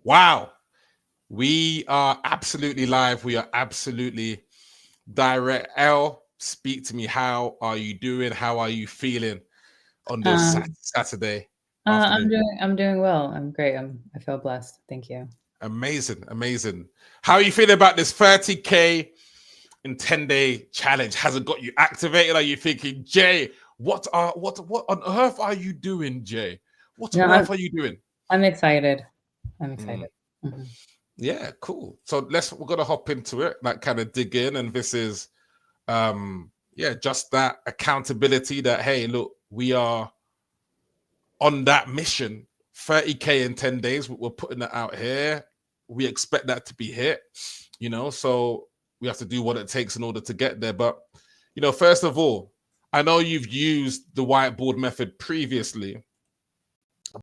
Wow. We are absolutely live. We are absolutely direct. Elle, speak to me. How are you doing? How are you feeling on this Saturday afternoon? I'm doing well. I'm great. I feel blessed. Thank you. Amazing, amazing. How are you feeling about this 30K in 10-day challenge? Has it got you activated? Are you thinking, Jay, what on earth are you doing, Jay? What No, on earth are you doing? I'm excited. I'm Mm. excited. hmm Yeah, cool. So we're gonna hop into it, like kind of dig in, and this is yeah, just that accountability that hey, look, we are on that mission. 30K in 10 days, we're putting that out here. We expect that to be hit, so we have to do what it takes in order to get there. But first of all, I know you've used the whiteboard method previously,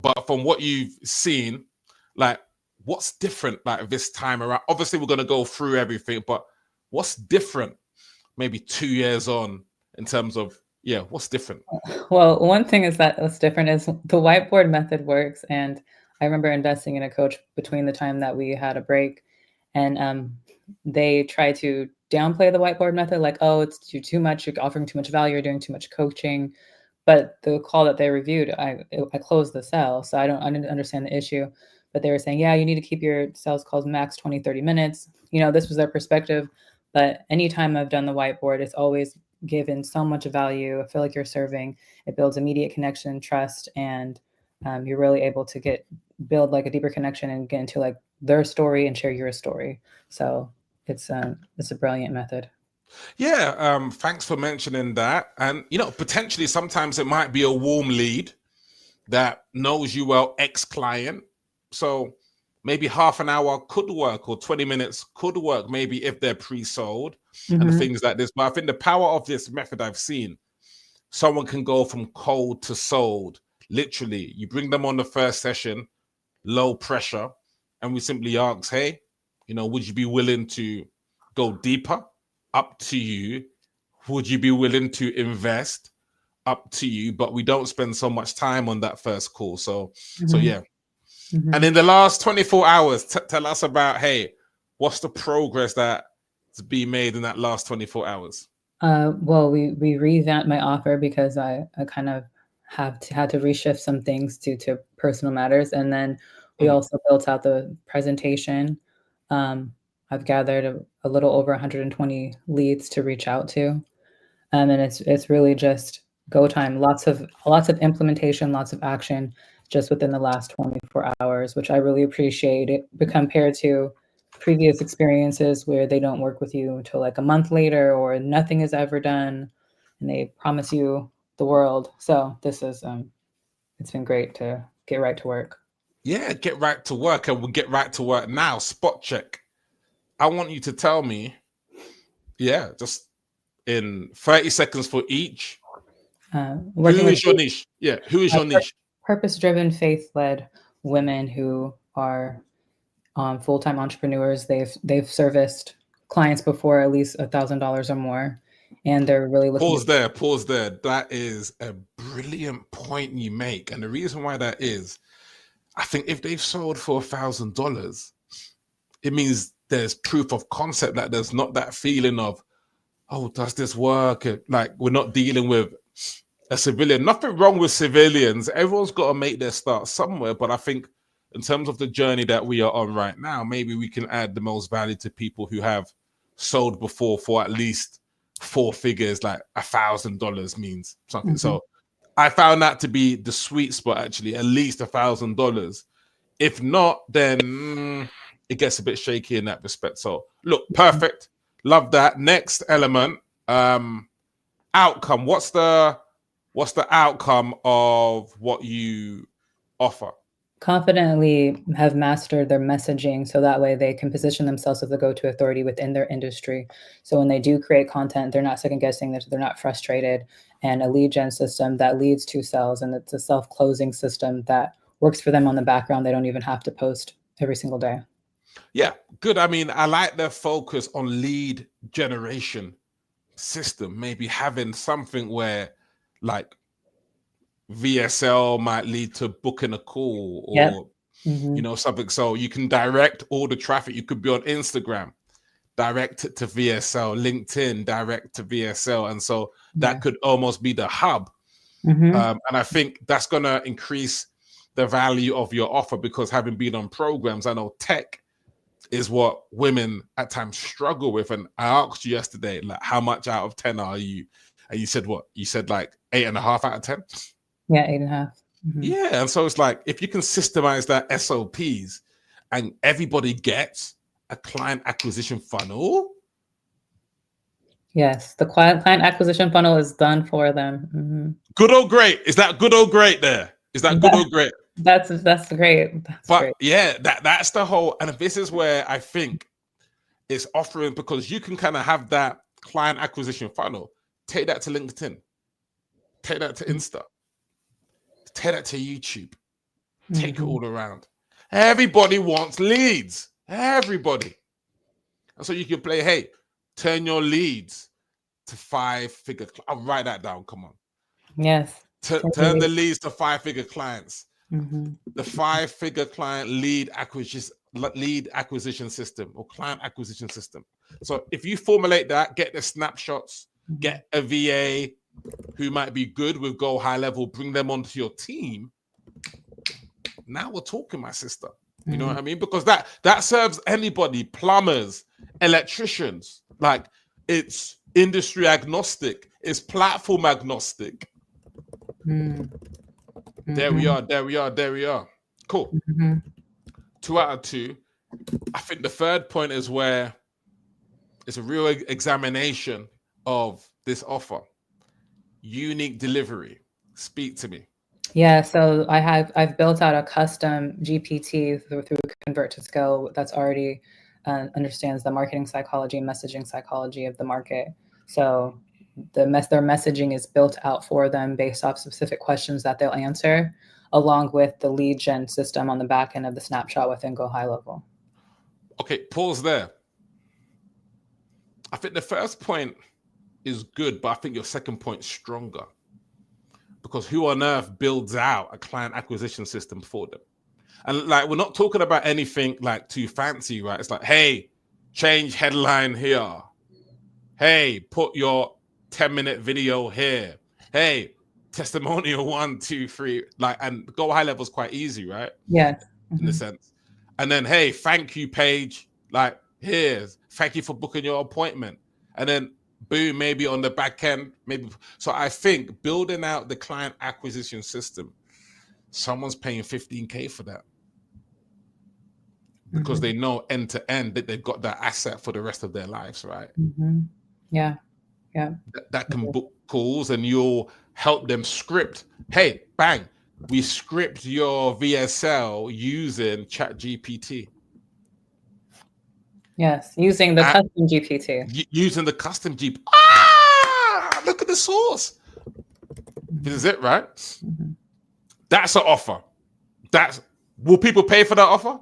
but from what you've seen, like what's different like this time around? Obviously, we're gonna go through everything, but what's different maybe 2 years on in terms of what's different? Well, one thing is that what's different is the whiteboard method works, and I remember investing in a coach between the time that we had a break, and they try to downplay the whiteboard method, like, oh, it's too much, you're offering too much value, you're doing too much coaching. But the call that they reviewed, I closed the sale, so I didn't understand the issue. But they were saying, yeah, you need to keep your sales calls max 20, 30 minutes. This was their perspective. But anytime I've done the whiteboard, it's always given so much value. I feel like you're serving. It builds immediate connection, trust, and you're really able to build like a deeper connection and get into like their story and share your story. So it's a brilliant method. Yeah, thanks for mentioning that. And potentially sometimes it might be a warm lead that knows you well, ex-client. So maybe half an hour could work or 20 minutes could work, maybe if they're pre-sold and Mm-hmm. things like this. But I think the power of this method I've seen, someone can go from cold to sold. Literally, you bring them on the first session, low pressure, and we simply ask, hey, would you be willing to go deeper? Up to you. Would you be willing to invest? Up to you, but we don't spend so much time on that first call. So Mm-hmm. yeah. And Mm-hmm. in the last 24 hours, tell us about, hey, what's the progress that's been made in that last 24 hours? Well, we revamped my offer because I kind of had to reshift some things due to personal matters, and then we Mm. also built out the presentation. Um, I've gathered a little over 120 leads to reach out to, and it's really just go time. Lots of implementation, lots of action, just within the last 24 hours, which I really appreciate. It but compared to previous experiences where they don't work with you until like a month later or nothing is ever done and they promise you the world. So this is it's been great to get right to work. Yeah, get right to work, and we'll get right to work now. Spot check. I want you to tell me, just in 30 seconds for each, Working who with is your niche? Yeah, who is your niche? purpose-driven, faith-led women who are full-time entrepreneurs. They've serviced clients before at least $1,000 or more, and they're really looking to. Pause there. That is a brilliant point you make. And the reason why that is, I think if they've sold for $1,000, it means there's proof of concept, that there's not that feeling of, oh, does this work? Like we're not dealing with a civilian. Nothing wrong with civilians. Everyone's got to make their start somewhere. But I think in terms of the journey that we are on right now, maybe we can add the most value to people who have sold before for at least four figures, like $1,000 means something. Mhm. So I found that to be the sweet spot, actually, at least $1,000. If not, then it gets a bit shaky in that respect. So look, perfect. Love that. Next element, outcome. What's the outcome of what you offer? Confidently have mastered their messaging so that way they can position themselves as the go-to authority within their industry. So when they do create content, they're not second guessing, that they're not frustrated, and a lead gen system that leads to sales, and it's a self-closing system that works for them on the background. They don't even have to post every single day. Yeah, good. I mean, I like the focus on lead generation system, maybe having something where like VSL might lead to booking a call, Yep. or Mhm. You know, something so you can direct all the traffic. You could be on Instagram, direct it to VSL, LinkedIn, direct to VSL. And so Yeah. that could almost be the hub. Mhm. And I think that's going to increase the value of your offer, because having been on programs, I know tech is what women at times struggle with. And I asked you yesterday, like, how much out of 10 are you? And you said what? You said like 8.5 out of 10? Yeah, 8.5. Mhm. Yeah. And so it's like, if you can systemize that SOPs and everybody gets a client acquisition funnel. Yes, the client acquisition funnel is done for them. Mhm. Good or great? Is that good or great there? Is that good or great? That's great. That's But great. yeah, that's the whole, and this is where I think it's offering, because you can kind of have that client acquisition funnel, take that to LinkedIn, take that to Insta, take that to YouTube, take it Mhm. all around. Everybody wants leads. Everybody. And so you can play, hey, turn your leads to 5-figure. I'll write that down. Come on. Yes. Turn the leads to 5-figure clients. Mhm. The 5-figure client lead acquisition system, or client acquisition system. So if you formulate that, get the snapshots, Mhm. get a VA who might be good with Go High Level, bring them onto your team. Now we're talking, my sister. You know what I mean? Because that serves anybody, plumbers, electricians. Like, it's industry agnostic, it's platform agnostic. Mhm. There we are, there we are, there we are. Cool. Mhm. 2 out of 2. I think the third point is where it's a real examination of this offer. Unique delivery. Speak to me. Yeah, so I've built out a custom GPT through Convert to Scale that's already understands the marketing psychology and messaging psychology of the market. So their messaging is built out for them based off specific questions that they'll answer, along with the lead gen system on the back end of the snapshot within Go High Level. Okay, pause there. I think the first point is good, but I think your second point is stronger. Because who on earth builds out a client acquisition system for them? And like, we're not talking about anything like too fancy, right? It's like, hey, change headline here. Hey, put your 10-minute video here. Hey, testimonial 1, 2, 3. Like, and Go High Level is quite easy, right? Yes. In a Mhm. sense. And then, hey, thank you page. Like, here's thank you for booking your appointment. And then boom, maybe on the back end, maybe. So I think building out the client acquisition system, someone's paying 15K for that, because they know end to end that they've got that asset for the rest of their lives, right? Mhm. Yeah. Yeah. That can book calls, and you'll help them script. Hey, bang, we script your VSL using Chat GPT. Yes, using the custom GPT. Using the custom Jeep. Ah, look at the source. This is it, right? Mhm. That's an offer. Will people pay for that offer?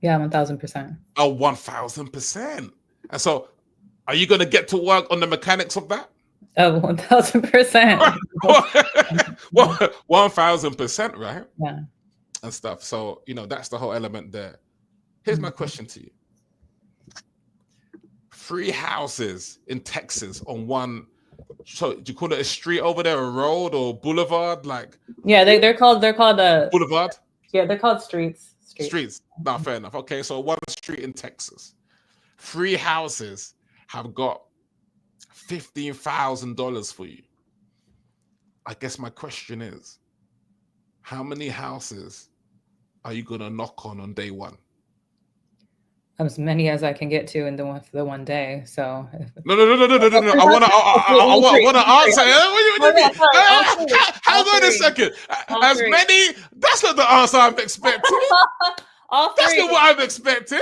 Yeah, 1000%. Oh, 1000%. And so, are you going to get to work on the mechanics of that? Oh, 1000%. 1000%, right? Yeah. And stuff. So, that's the whole element there. Here's my question to you. 3 houses in Texas on one. So do you call it a street over there, a road or boulevard? Like, Yeah, they're called boulevard? yeah, they're called streets. Streets. No, fair enough. Okay, so one street in Texas. 3 houses have got $15,000 for you. I guess my question is, how many houses are you gonna knock on day one? As many as I can get to in the one day. So No. I wanna answer. What do you mean? Hang on a second. All As three. many. That's not the answer I'm expecting. All That's three. not what I'm expecting.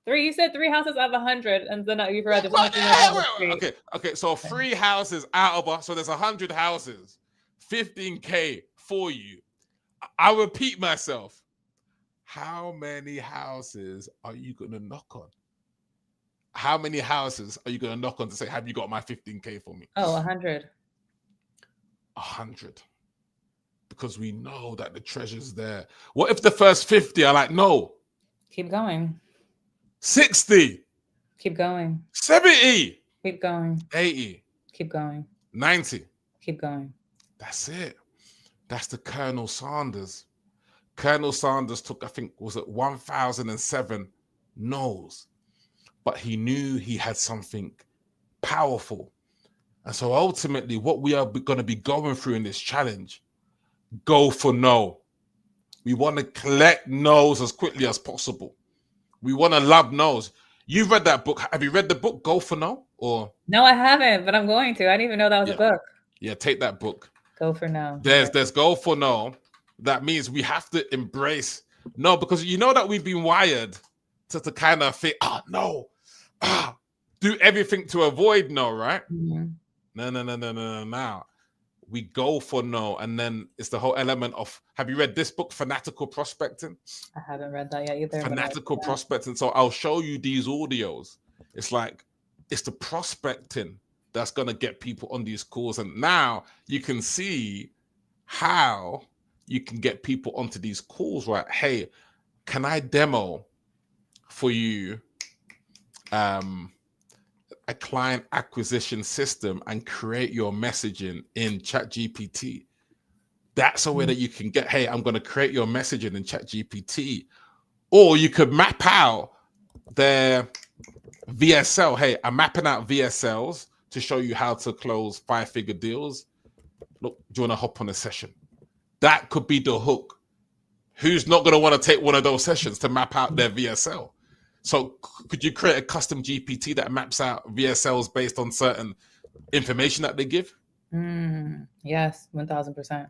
3. You said 3 houses out of 100, and then you've read there's What the only 3 on the hell? street. Okay. So 3 houses out of so there's 100 houses, 15K for you. I repeat myself. How many houses are you gonna knock on? How many houses are you gonna knock on to say, have you got my 15K for me? Oh, 100. 100. because we know that the treasure's there. What if the first 50 are like, no, Keep going. 60, Keep going. 70, Keep going. 80, Keep going. 90? Keep going. That's it. That's the Colonel Sanders. Colonel Sanders took, I think, was it 1,007 no's, but he knew he had something powerful. And so ultimately, what we are going to be going through in this challenge, go for no. We want to collect no's as quickly as possible. We want to love no's. You've read that book. Have you read the book Go for No? Or No, I haven't, but I'm going to. I didn't even know that was a book. Yeah, take that book. Go for no. There's Go for No. That means we have to embrace no, because you know that we've been wired to kind of think, no, do everything to avoid no, right? Mm-hmm. No. Now we go for no, and then it's the whole element of. Have you read this book, Fanatical Prospecting? I haven't read that yet either. Fanatical Prospecting. So I'll show you these audios. It's like it's the prospecting that's gonna get people on these calls, and now you can see how you can get people onto these calls, right? Hey, can I demo for you a client acquisition system and create your messaging in ChatGPT? That's a way that you can get, hey, I'm going to create your messaging in ChatGPT. Or you could map out their VSL. Hey, I'm mapping out VSLs to show you how to close 5-figure deals. Look, do you want to hop on a session? That could be the hook. Who's not going to want to take one of those sessions to map out their VSL? So could you create a custom GPT that maps out VSLs based on certain information that they give? Yes, 1,000%.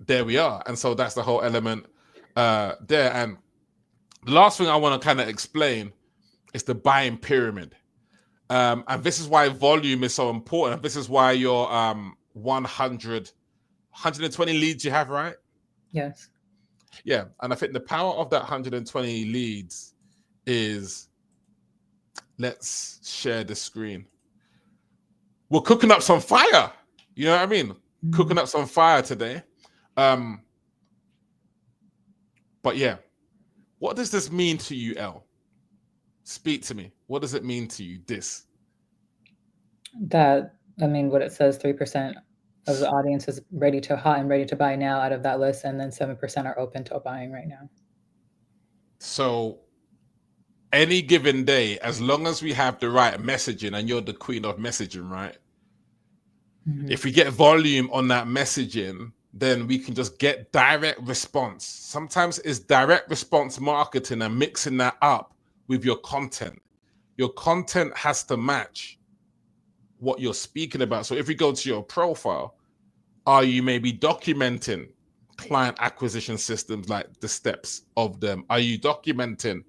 There we are. And so that's the whole element there. And the last thing I want to kind of explain is the buying pyramid. And this is why volume is so important. And this is why your 120 leads you have, right? Yes. Yeah. And I think the power of that 120 leads is, let's share the screen. We're cooking up some fire. You know what I mean? Mm-hmm. Cooking up some fire today. But yeah, what does this mean to you, Elle? Speak to me. What does it mean to you, this? That, I mean, what it says, 3% of the audience is ready to hot and ready to buy now out of that list, and then 7% are open to buying right now. So any given day, as long as we have the right messaging, and you're the queen of messaging, right? Mm-hmm. If we get volume on that messaging, then we can just get direct response. Sometimes it's direct response marketing and mixing that up with your content. Your content has to match what you're speaking about. So if we go to your profile, are you maybe documenting client acquisition systems, like the steps of them? Are you documenting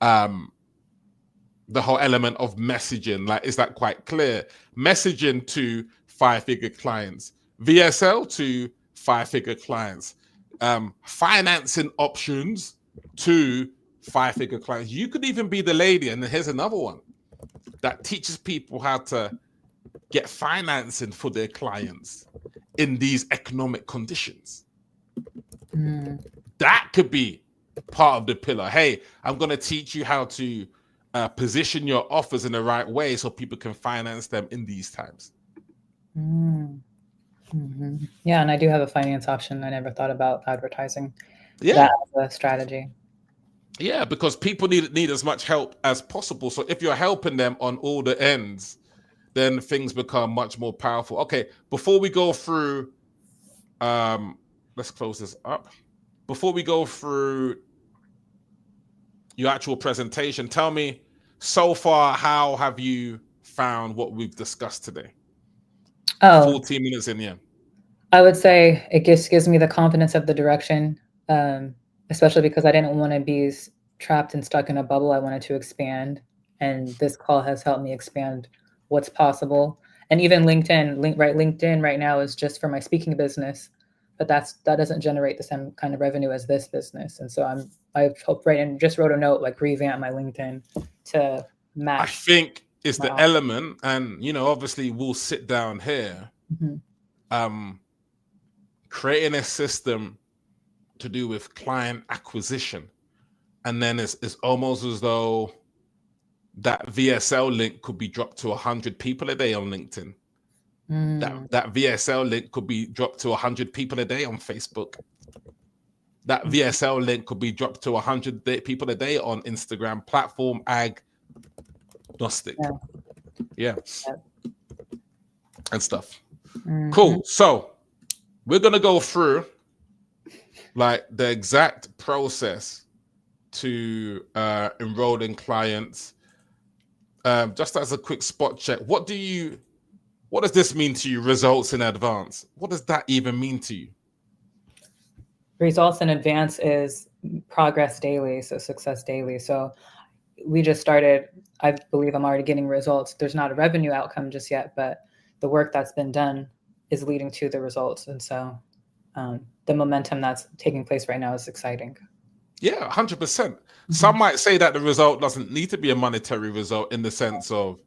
the whole element of messaging? Like, is that quite clear? Messaging to 5-figure clients, VSL to 5-figure clients, financing options to 5-figure clients. You could even be the lady, and here's another one that teaches people how to get financing for their clients in these economic conditions. That could be part of the pillar. Hey, I'm going to teach you how to position your offers in the right way so people can finance them in these times. Mm-hmm. Yeah, and I do have a finance option. I never thought about advertising that as a strategy. Yeah, because people need as much help as possible. So if you're helping them on all the ends, then things become much more powerful. Okay, before we go through, let's close this up. Before we go through your actual presentation, tell me, so far, how have you found what we've discussed today? 14 minutes in, yeah. I would say it gives me the confidence of the direction, especially because I didn't want to be trapped and stuck in a bubble. I wanted to expand, and this call has helped me expand what's possible. And even LinkedIn right now is just for my speaking business, but that doesn't generate the same kind of revenue as this business. And so I hope, right, and just wrote a note, like revamp my LinkedIn to match. I think it's the element, and obviously we'll sit down here. creating a system to do with client acquisition. And then it's almost as though that VSL link could be dropped to 100 people a day on LinkedIn. That VSL link could be dropped to 100 people a day on Facebook. That VSL link could be dropped to 100 people a day on Instagram, platform agnostic. Yeah. And stuff. Cool. So we're going to go through like the exact process to enrolling clients. Just as a quick spot check, what does this mean to you, results in advance? What does that even mean to you? Results in advance is progress daily, so success daily. So we just started, I believe I'm already getting results. There's not a revenue outcome just yet, but the work that's been done is leading to the results. And so the momentum that's taking place right now is exciting. Yeah, 100%. Some might say that the result doesn't need to be a monetary result, in the sense of,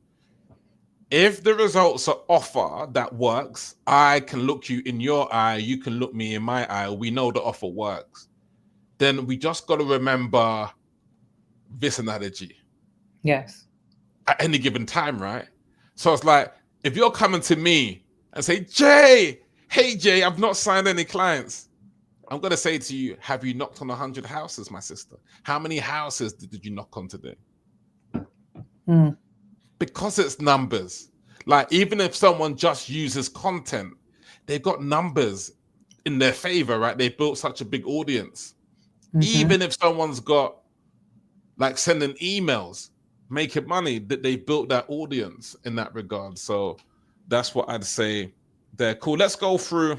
if the results are offer that works, I can look you in your eye, you can look me in my eye, we know the offer works. Then we just got to remember this analogy. Yes. At any given time, right? So it's like, if you're coming to me and say, Jay, hey Jay, I've not signed any clients, I'm going to say to you, have you knocked on 100 houses, my sister? How many houses did you knock on today? Because it's numbers. Like, even if someone just uses content, they've got numbers in their favor, right? They built such a big audience. Even if someone's got like sending emails, making money, that they built that audience in that regard. So that's what I'd say there. Cool. Let's go through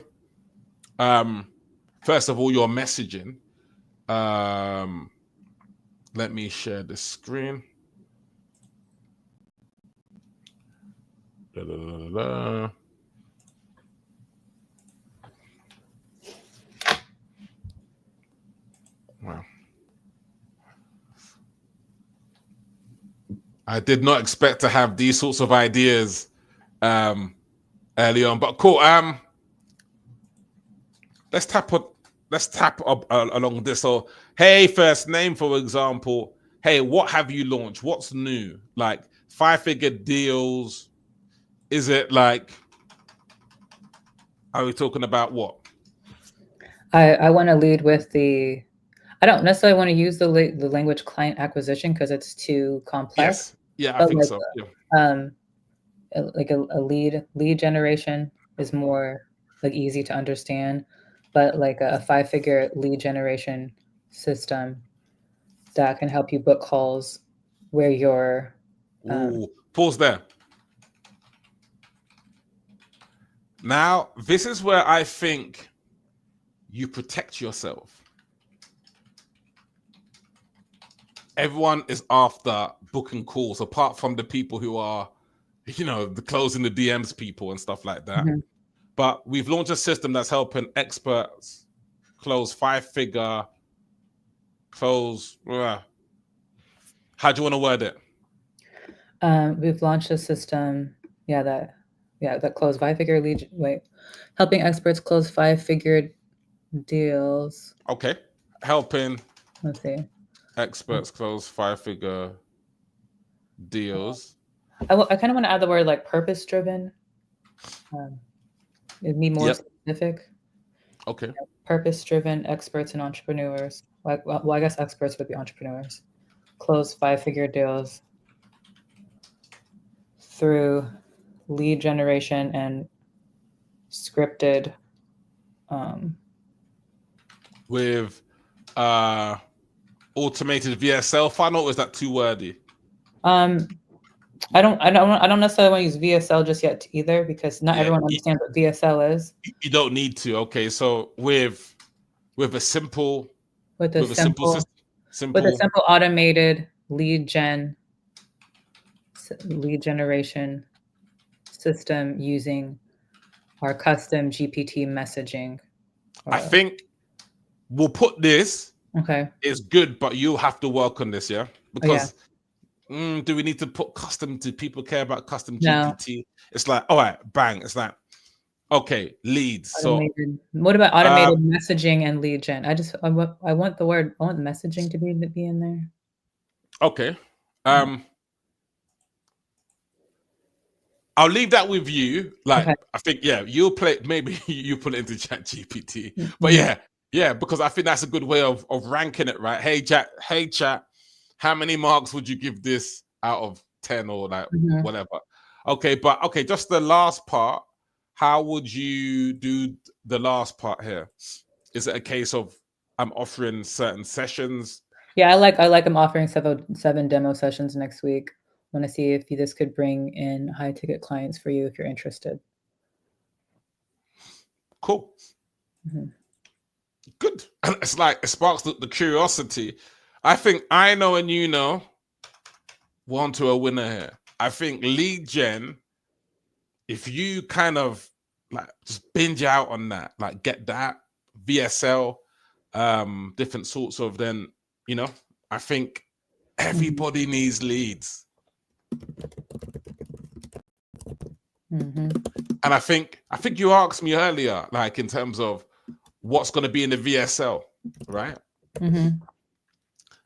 first of all your messaging. Let me share the screen. Wow. I did not expect to have these sorts of ideas early on, but cool. Let's tap up along this. So, hey, first name, for example. Hey, what have you launched? What's new? Like 5-figure deals. Is it like, are we talking about what? I want to lead with I don't necessarily want to use the language client acquisition because it's too complex. Yes. Yeah, I think so. Yeah. Like a lead generation is more like easy to understand, but like a 5-figure lead generation system that can help you book calls where you're pause there. Now, this is where I think you protect yourself. Everyone is after booking calls, apart from the people who are, the closing the DMs people and stuff like that. But we've launched a system that's helping experts close 5-figure, close. How do you want to word it? We've launched a system, that close 5-figure lead. Helping experts close 5-figure deals. Okay, helping. Let's see. Experts close 5-figure deals. I kind of want to add the word like purpose-driven. It'd be more specific. Okay. Purpose-driven experts and entrepreneurs. Well, I guess experts would be entrepreneurs. Close 5-figure deals through lead generation and scripted. With automated VSL funnel, or is that too wordy? I don't necessarily want to use VSL just yet either, because not everyone understands what VSL is. You don't need to. Okay, so with a simple automated lead generation system using our custom GPT messaging. I think we'll put this. Okay. It's good, but you have to work on this, because. Do we need to put custom? Do people care about custom GPT? It's like, all right, bang. It's like, Okay, leads. So Automated. What about um automated messaging and lead gen? I want the word I want messaging to be in there. okay. Yeah. I'll leave that with you. Like, Okay. I think, yeah, you'll play. Maybe you put it into Chat GPT, but Mhm. yeah, because I think that's a good way of ranking it, right? Hey chat, how many marks would you give this out of 10 or like Mhm. whatever? Okay, but okay, just the last part. How would you do the last part here? Is it a case of I'm offering certain sessions? Yeah, I like I'm offering 7 demo sessions next week. Wanna see if this could bring in high ticket clients for you if you're interested. Cool, Mhm. good. It's like it sparks the curiosity. I think I know and you know. One to a winner here. I think lead gen, if you kind of like just binge out on that, like get that VSL, different sorts of then, you know, I think Mhm. everybody needs leads. Mhm. And I think you asked me earlier, like in terms of what's going to be in the VSL, right? Mhm.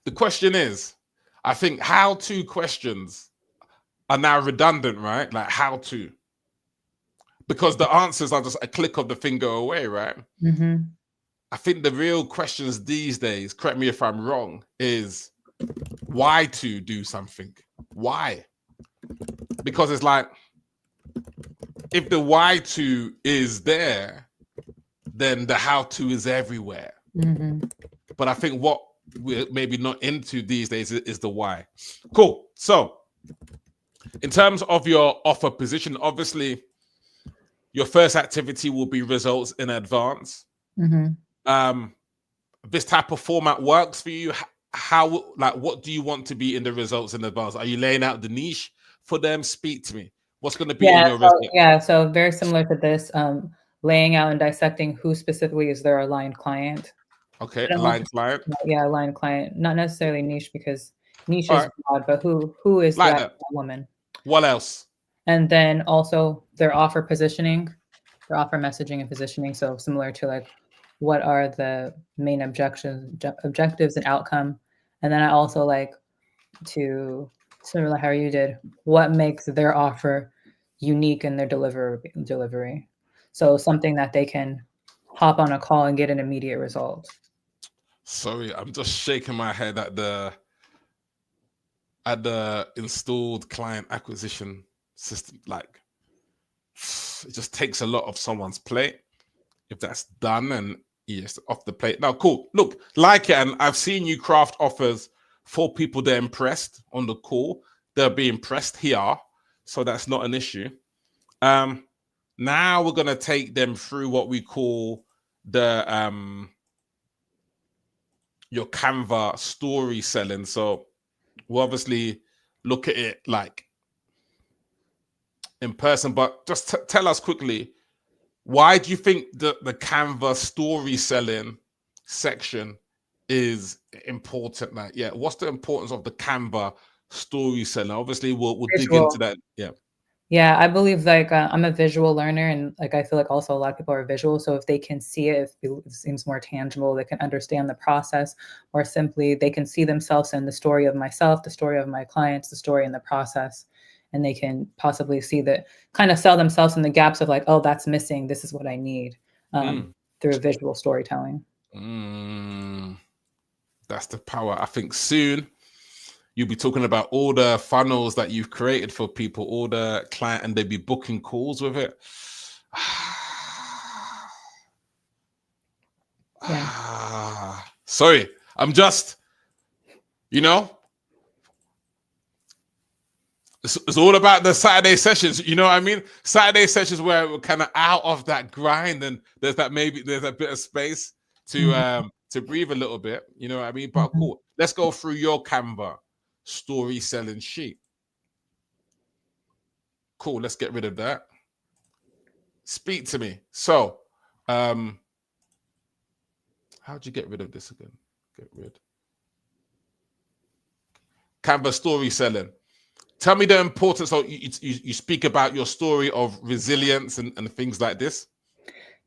The question is, I think how to questions are now redundant, right? Like how to, because the answers are just a click of the finger away, right? Mhm. I think the real questions these days, correct me if I'm wrong, is why to do something? Why? Because it's like if the why to is there, then the how to is everywhere. Mhm. But I think what we're maybe not into these days is the why. Cool. So, in terms of your offer position, obviously your first activity will be results in advance. Mhm. Um, this type of format works for you. How, like, what do you want to be in the results in advance? Are you laying out the niche for them? Speak to me. What's going to be in Yeah, your so result? yeah, so very similar to this, laying out and dissecting who specifically is their aligned client. Okay, I don't want aligned just client. yeah, aligned client, not necessarily niche because niche All is right, broad, but who is like that that. woman? What else? And then also their offer positioning, their offer messaging and positioning. So similar to like what are the main objectives and outcome. And then I also like to similar how you did, what makes their offer unique in their delivery. So something that they can hop on a call and get an immediate result. Sorry, I'm just shaking my head at the installed client acquisition system. Like, it just takes a lot of someone's plate. If that's done and yes, off the plate. Now, cool. Look, like it, and I've seen you craft offers for people they're impressed on the call. They'll be impressed here, so that's not an issue. Um, Now we're gonna take them through what we call the your Canva story selling. So we'll obviously look at it like in person, but just tell us quickly, why do you think the Canva story selling section is important? Like, yeah, what's the importance of the Canva story selling? Obviously, we'll dig into Visual. that. Yeah. Yeah, I believe like I'm a visual learner, and like I feel like also a lot of people are visual. So if they can see it, if it seems more tangible, they can understand the process, or simply they can see themselves in the story of myself, the story of my clients, the story in the process, and they can possibly see the kind of sell themselves in the gaps of like, oh, that's missing. This is what I need Mm, through visual storytelling. mm, that's the power. I think soon you'll be talking about all the funnels that you've created for people, all the client, and they'll be booking calls with it. Yeah. Sorry, I'm just, you know, it's all about the Saturday sessions. You know what I mean? Saturday sessions where we're kind of out of that grind, and there's a bit of space Mhm, to breathe a little bit. You know what I mean? But mhm. cool. Let's go through your Canva story selling sheet. Cool. Let's get rid of that. Speak to me. So, um, how'd you get rid of this again? Get rid. Canva story selling. Tell me the importance of you speak about your story of resilience and things like this.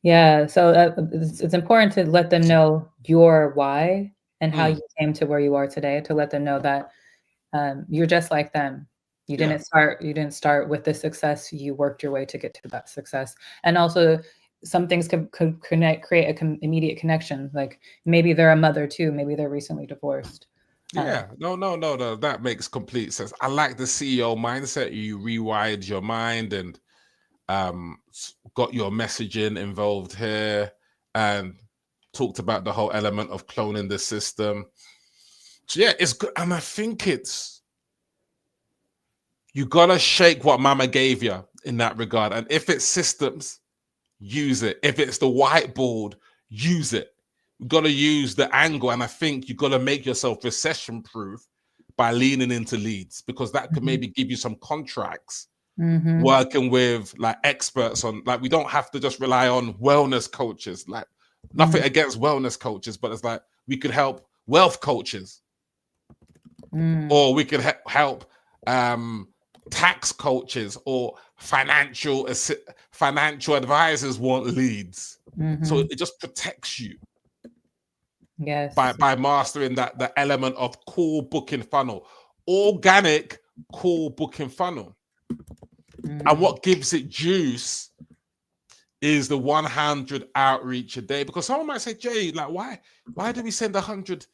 Yeah, so it's important to let them know your why and how Mm, you came to where you are today, to let them know that you're just like them. yeah. You didn't start with the success. You worked your way to get to that success. And also, some things could create immediate connection. Like maybe they're a mother too. Maybe they're recently divorced. Um, Yeah, no. That makes complete sense. I like the CEO mindset. You rewired your mind and got your messaging involved here and talked about the whole element of cloning the system. So yeah, it's good. And I think you gotta shake what mama gave you in that regard. And if it's systems, use it. If it's the whiteboard, use it. You gotta use the angle. And I think you gotta make yourself recession proof by leaning into leads, because that could mhm, maybe give you some contracts mhm, working with like experts on, like, we don't have to just rely on wellness coaches. Like, nothing mhm, against wellness coaches, but it's like we could help wealth coaches, mm, or we could help tax coaches, or financial advisors want leads. So mhm. it just protects you Yes. by mastering that the element of call booking funnel, organic call booking funnel. And Mm, what gives it juice is the 100 outreach a day. Because someone might say, Jay, like, why do we send 100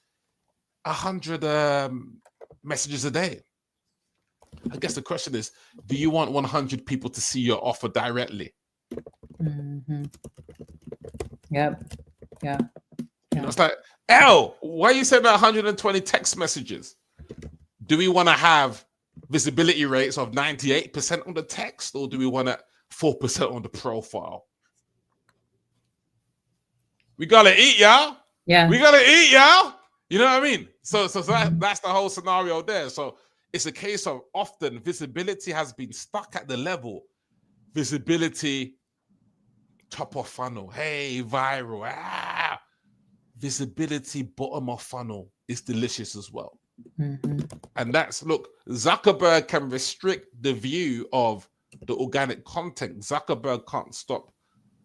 messages a day? I guess the question is, do you want 100 people to see your offer directly? mhm. Yep. Yeah. You know, Yeah. it's like, Elle, why are you sending 120 text messages? Do we want to have visibility rates of 98% on the text, or do we want 4% on the profile? We gotta eat, y'all. We Yeah. gotta eat, y'all. You know what I mean? So Mhm, that's the whole scenario there. So it's a case of, often visibility has been stuck at the level visibility top of funnel. Hey, viral. Visibility bottom of funnel is delicious as well. mhm, And that's, look, Zuckerberg can restrict the view of the organic content. Zuckerberg can't stop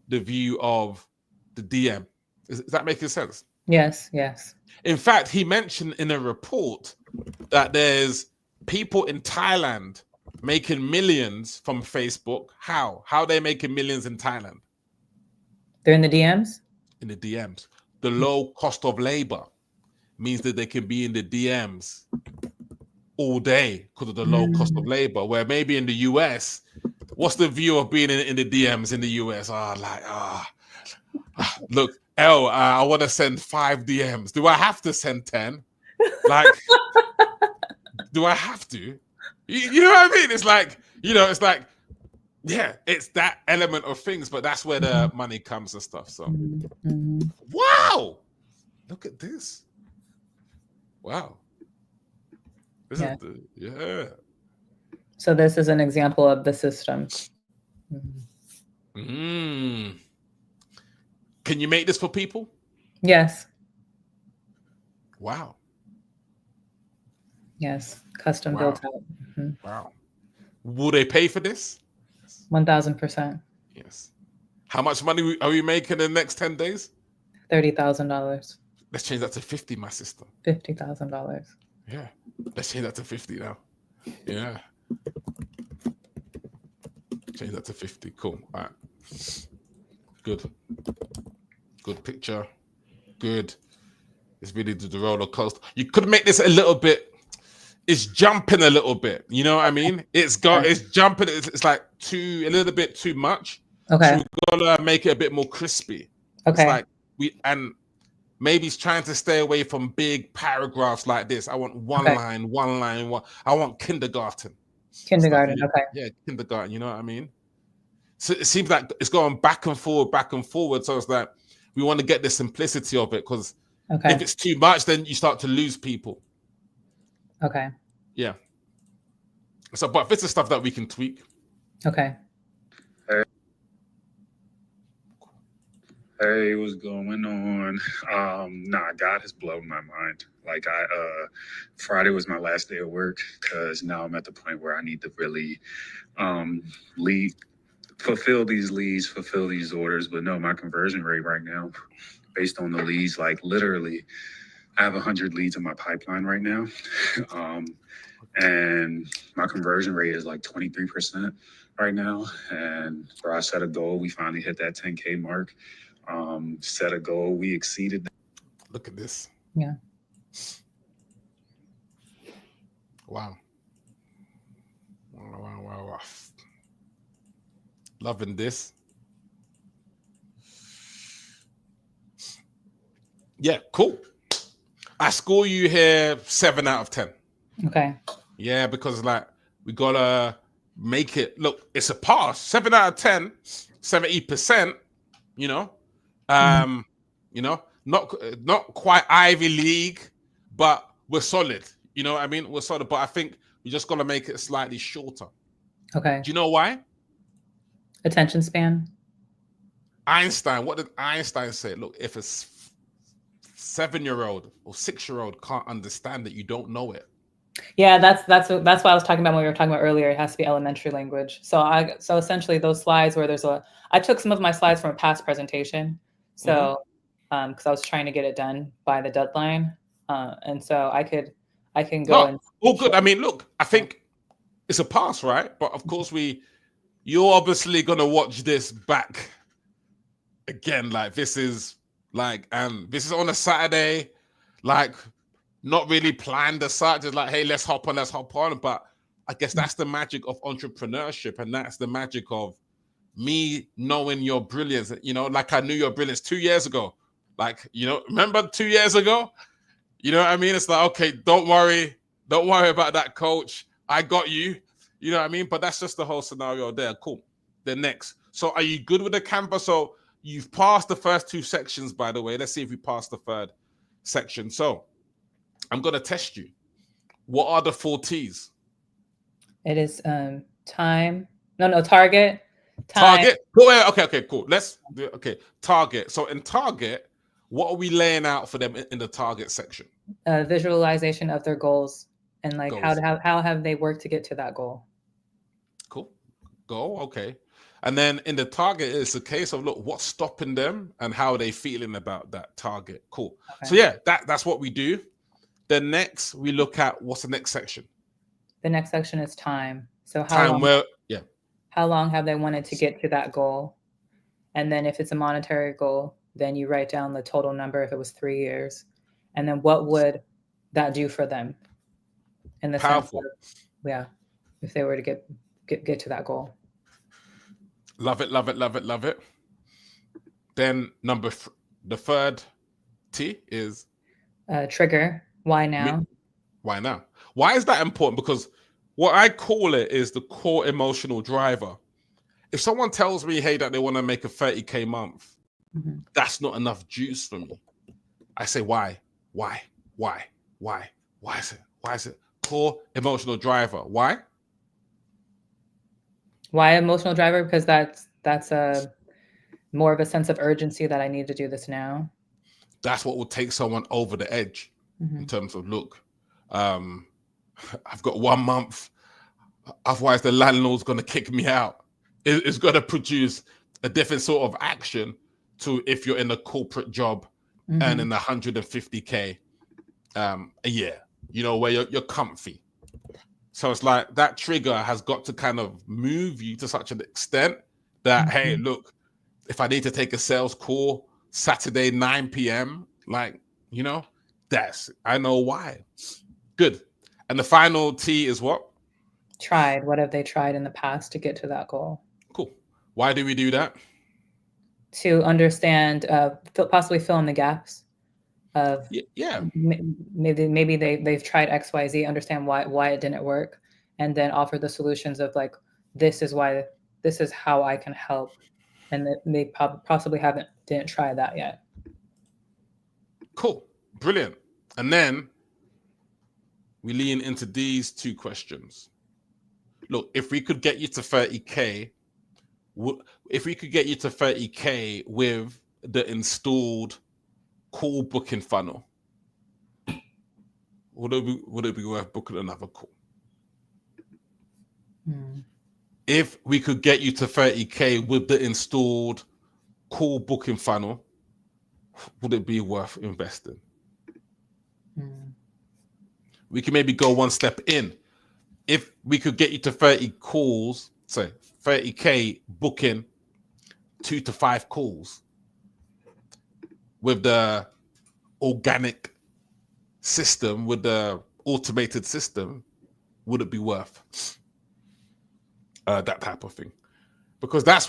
the view of the DM. Is that making sense? Yes. Yes. In fact, he mentioned in a report that there's people in Thailand making millions from Facebook. How? How are they making millions in Thailand? They're in the DMs. In the DMs. The low cost of labor means that they can be in the DMs all day because of the low cost of Mm. labor. Where maybe in the US, what's the view of being in the DMs in the US? Look, Elle, I want to send 5 DMs. Do I have to send 10? Like, do I have to? You know what I mean? It's like, it's like, yeah, it's that element of things, but that's where the Mhm, money comes and stuff. So, mhm, mhm. wow, look at this. Wow, this is Yeah. yeah. So this is an example of the system. Mhm. Mm. Can you make this for people? Yes. Wow, Yes. Custom wow, built out. Mhm. wow. Will they pay for this? 1,000%. Yes. How much money are we making in the next 10 days? $30,000. Let's change that to 50, my sister. $50,000. Yeah. Let's change that to 50 now. Yeah. Change that to 50. Cool. All right. Good. Good picture. Good. It's really the roller coaster. You could make this a little bit. It's jumping a little bit. You know what I mean? Okay. It's jumping. It's like a little bit too much. So Okay. we've got to make it a bit more crispy. It's Okay. like and maybe it's trying to stay away from big paragraphs like this. I want one Okay. line, one line, one. I want kindergarten stuff. Kindergarten. Okay. Yeah, kindergarten. You know what I mean? So it seems like it's going back and forward, back and forward. So it's like we want to get the simplicity of it, because if Okay. it's too much, then you start to lose people. Okay. Yeah. So, but if it's the stuff that we can tweak. Okay. Hey, what's going on? Nah, God has blown my mind. Like Friday was my last day of work because now I'm at the point where I need to really lead fulfill these leads, fulfill these orders. But no, my conversion rate right now, based on the leads, like literally, I have 100 leads in my pipeline right now. And my conversion rate is like 23% right now. And where I set a goal, we finally hit that 10K mark. Set a goal, we exceeded that. Look at this. Yeah. Wow. Wow. Loving this. Yeah, cool. I score you here 7 out of 10. Okay. Yeah, because like we gotta make it look, it's a pass. 7 out of 10, 70%, you know. You know, not quite Ivy League, but we're solid. You know what I mean? We're solid, but I think we just gotta make it slightly shorter. Okay. Do you know why? Attention span. Einstein, what did Einstein say? Look, if a 7-year-old or 6-year-old can't understand it, you don't know it. Yeah, that's what I was talking about when we were talking about earlier. It has to be elementary language. So essentially those slides where I took some of my slides from a past presentation. So because I was trying to get it done by the deadline. And so I can go and good. I mean, look, I think it's a pass, right? But of course you're obviously gonna watch this back again. Like this is on a Saturday, like not really planned as such. It's like, hey, let's hop on. But I guess that's the magic of entrepreneurship, and that's the magic of me knowing your brilliance. You know, like I knew your brilliance 2 years ago. Like, you know, remember 2 years ago? You know what I mean? It's like, okay, don't worry about that, coach. I got you. You know what I mean? But that's just the whole scenario there. Cool. The next. So are you good with the Canva? So you've passed the first 2 sections, by the way. Let's see if you passed the third section. So I'm going to test you. What are the 4 T's? It is time. No, target. Time. Target. Okay, cool. Let's do it. Okay, target. So in target, what are we laying out for them in the target section? Visualization of their goals and like Goals. how have they worked to get to that goal? Cool. Goal. Okay. And then in the target, it's a case of, look, what's stopping them and how are they feeling about that target? Cool. Okay. So yeah, that's what we do. Then next, we look at what's the next section. The next section is time. So how long have they wanted to get to that goal? And then if it's a monetary goal, then you write down the total number if it was 3 years. And then what would that do for them? In the Powerful. sense of, if they were to get to that goal. Love it. Then the third T is trigger. Why now? Why now? Why is that important? Because what I call it is the core emotional driver. If someone tells me, hey, that they want to make a 30K month, that's not enough juice for me. I say, why? Why is it? Core emotional driver. Why? Why emotional driver? Because that's a more of a sense of urgency that I need to do this now. That's what will take someone over the edge in terms of, look, I've got 1 month, otherwise the landlord's going to kick me out. It's going to produce a different sort of action to if you're in a corporate job earning 150K a year, you know, where you're comfy. So it's like that trigger has got to kind of move you to such an extent that, hey, look, if I need to take a sales call Saturday, 9 p.m., like, you know, I know why. Good. And the final T is what? Tried. What have they tried in the past to get to that goal? Cool. Why do we do that? To understand, possibly fill in the gaps of maybe they've tried XYZ, understand why it didn't work, and then offer the solutions of like, this is how I can help, and that they possibly didn't try that yet. Cool. Brilliant. And then we lean into these 2 questions. Look, if we could get you to 30K, with the installed call booking funnel, would it be worth booking another call? if we could get you to 30K with the installed call booking funnel, would it be worth investing? We can maybe go one step in. If we could get you to 30 calls, so 30K booking 2 to 5 calls with the organic system, with the automated system, would it be worth that type of thing? Because that's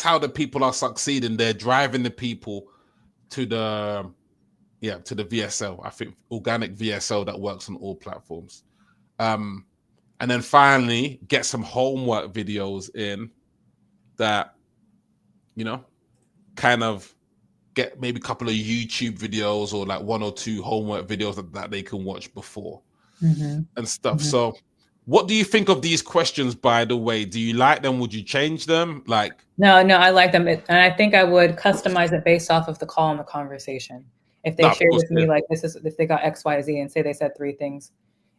how the people are succeeding. They're driving the people to the VSL. I think organic VSL that works on all platforms. And then finally get some homework videos in that, kind of get maybe a couple of YouTube videos or like 1 or 2 homework videos that they can watch before and stuff. So what do you think of these questions, by the way? Do you like them? Would you change them? Like, No, I like them. And I think I would customize it based off of the call and the conversation. If they shared with me, like, this is, if they got XYZ and say they said 3 things,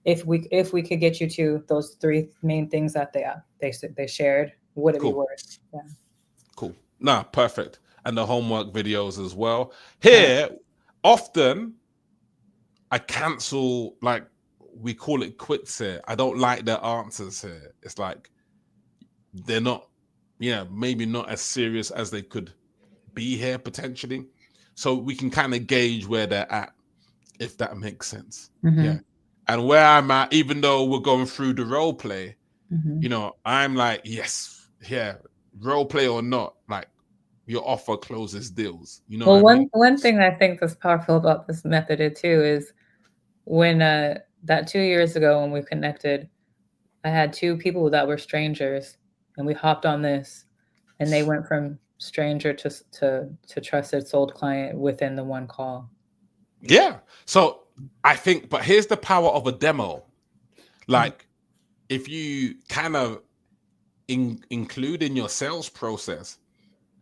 if we could get you to those 3 main things that they shared, would it be worth? Yeah. Cool. Nah, perfect. And the homework videos as well. Here, often I cancel, like, we call it quits here. I don't like their answers here. It's like they're not, maybe not as serious as they could be here potentially. So we can kind of gauge where they're at, if that makes sense. Yeah. And where I'm at, even though we're going through the role play, I'm like, yes, role play or not, like, your offer closes deals. Well, one thing I think that's powerful about this method too is when that 2 years ago when we connected, I had 2 people that were strangers, and we hopped on this, and they went from stranger to trusted sold client within the 1 call. Yeah. So I think, but here's the power of a demo. Like, if you kind of include in your sales process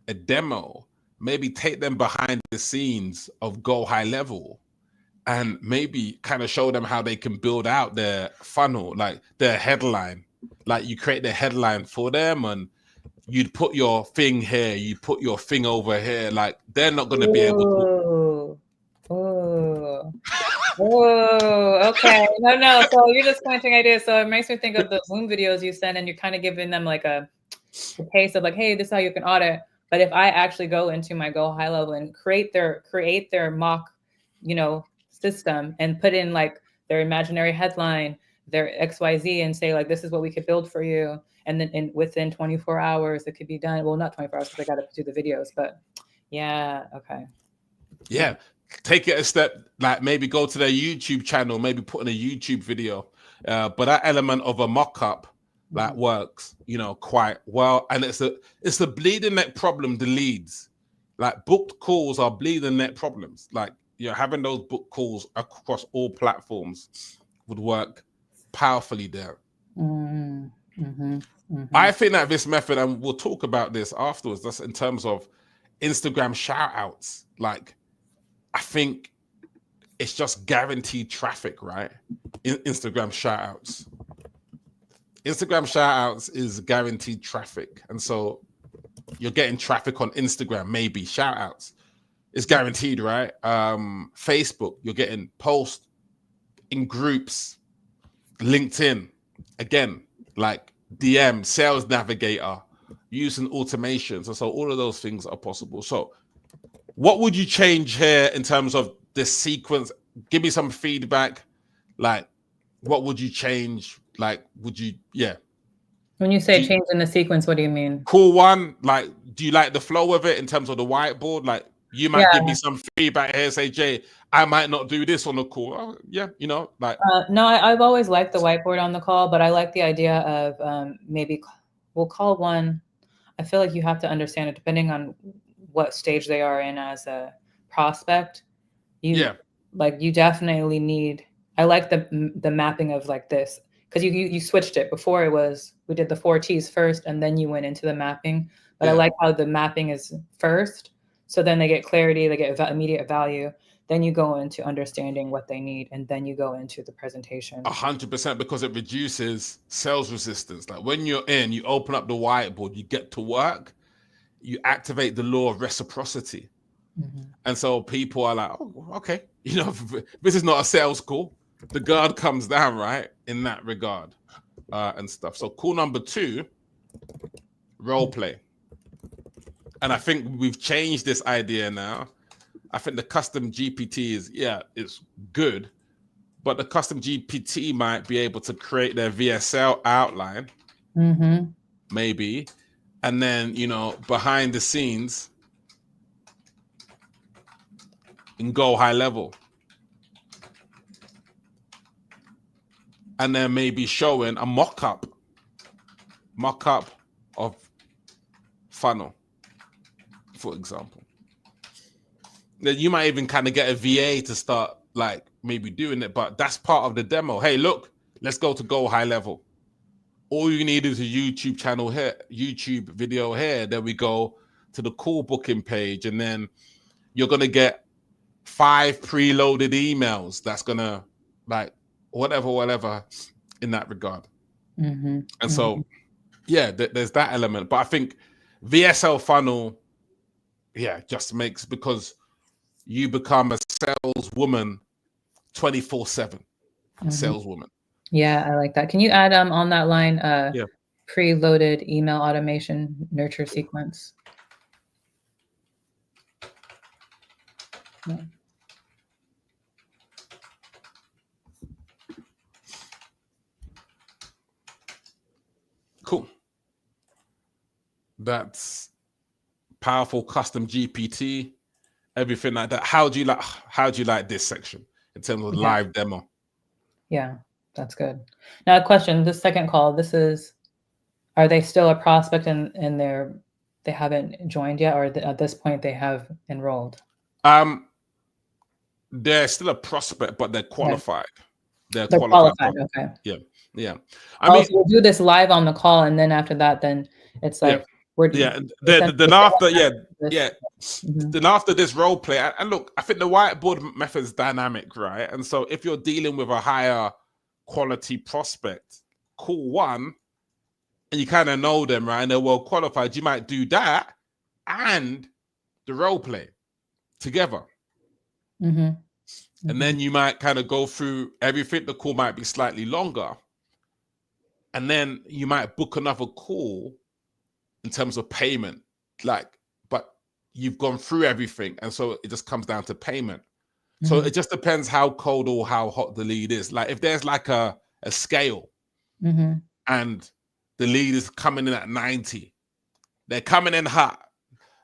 a demo, maybe take them behind the scenes of Go High Level and maybe kind of show them how they can build out their funnel, like their headline. Like, you create the headline for them and you'd put your thing here, you put your thing over here. Like, they're not going to be able to. Oh, okay. No. So you're just planting ideas. So it makes me think of the Zoom videos you send, and you're kind of giving them like a taste of like, hey, this is how you can audit. But if I actually go into my Go High Level and create their mock, system, and put in like their imaginary headline, their XYZ, and say like, this is what we could build for you. And then within 24 hours, it could be done. Well, not 24 hours because I got to do the videos, but yeah. Okay. Yeah. Take it a step, like maybe go to their YouTube channel, maybe put in a YouTube video. But that element of a mock-up that works, quite well. And it's the bleeding neck problem, the leads. Like, booked calls are bleeding neck problems. Like, having those booked calls across all platforms would work powerfully there. I think that this method, and we'll talk about this afterwards, that's in terms of Instagram shout outs. Like, I think it's just guaranteed traffic, right? Instagram shout outs. Instagram shout outs is guaranteed traffic. And so you're getting traffic on Instagram, maybe shout outs. It's guaranteed, right? Facebook, you're getting posts in groups. LinkedIn, again, like DM, Sales Navigator, using automations. And so all of those things are possible. So what would you change here in terms of this sequence? Give me some feedback. Like, what would you change? Like, would you, When you say changing the sequence, what do you mean? Call 1, like, do you like the flow of it in terms of the whiteboard? Like, you might give me some feedback here, say, Jay, I might not do this on the call. Oh, yeah, like. No, I've always liked the whiteboard on the call, but I like the idea of maybe we'll call 1. I feel like you have to understand it depending on what stage they are in as a prospect. You definitely need, I like the mapping of like this, because you switched it. Before it was, we did the 4 T's first and then you went into the mapping, but I like how the mapping is first. So then they get clarity, they get immediate value. then you go into understanding what they need, and then you go into the presentation. 100%, because it reduces sales resistance. Like when you're in, you open up the whiteboard, you get to work, you activate the law of reciprocity. And so people are like, oh, okay, this is not a sales call. The guard comes down, right, in that regard, and stuff. So call number 2, role play. And I think we've changed this idea now. I think the custom GPT it's good, but the custom GPT might be able to create their VSL outline, maybe, and then, behind the scenes and go high level. And then maybe showing a mock-up of funnel, for example. Then you might even kind of get a VA to start like maybe doing it, but that's part of the demo. Hey, look, let's go high level. All you need is a YouTube channel here, YouTube video here. Then we go to the call booking page, and then you're gonna get 5 preloaded emails. That's gonna like whatever in that regard. And so, there's that element. But I think VSL funnel, just makes, because you become a saleswoman 24/7. Saleswoman. Yeah, I like that. Can you add on that line preloaded email automation nurture sequence? Yeah. Cool. That's powerful. Custom GPT, everything like that. How do you like this section in terms of live demo? Yeah, that's good. Now, a question. This second call. Are they still a prospect and they haven't joined yet, or at this point they have enrolled? They're still a prospect, but they're qualified. They're qualified. Okay. Yeah. I mean, we'll do this live on the call, and then after that, then it's like then after this role play, and look, I think the whiteboard method is dynamic, right? And so if you're dealing with a higher quality prospect, call 1, and you kind of know them, right? And they're well qualified. You might do that and the role play together. And then you might kind of go through everything. The call might be slightly longer. And then you might book another call in terms of payment. But you've gone through everything. And so it just comes down to payment. So it just depends how cold or how hot the lead is. Like if there's like a scale and the lead is coming in at 90, they're coming in hot,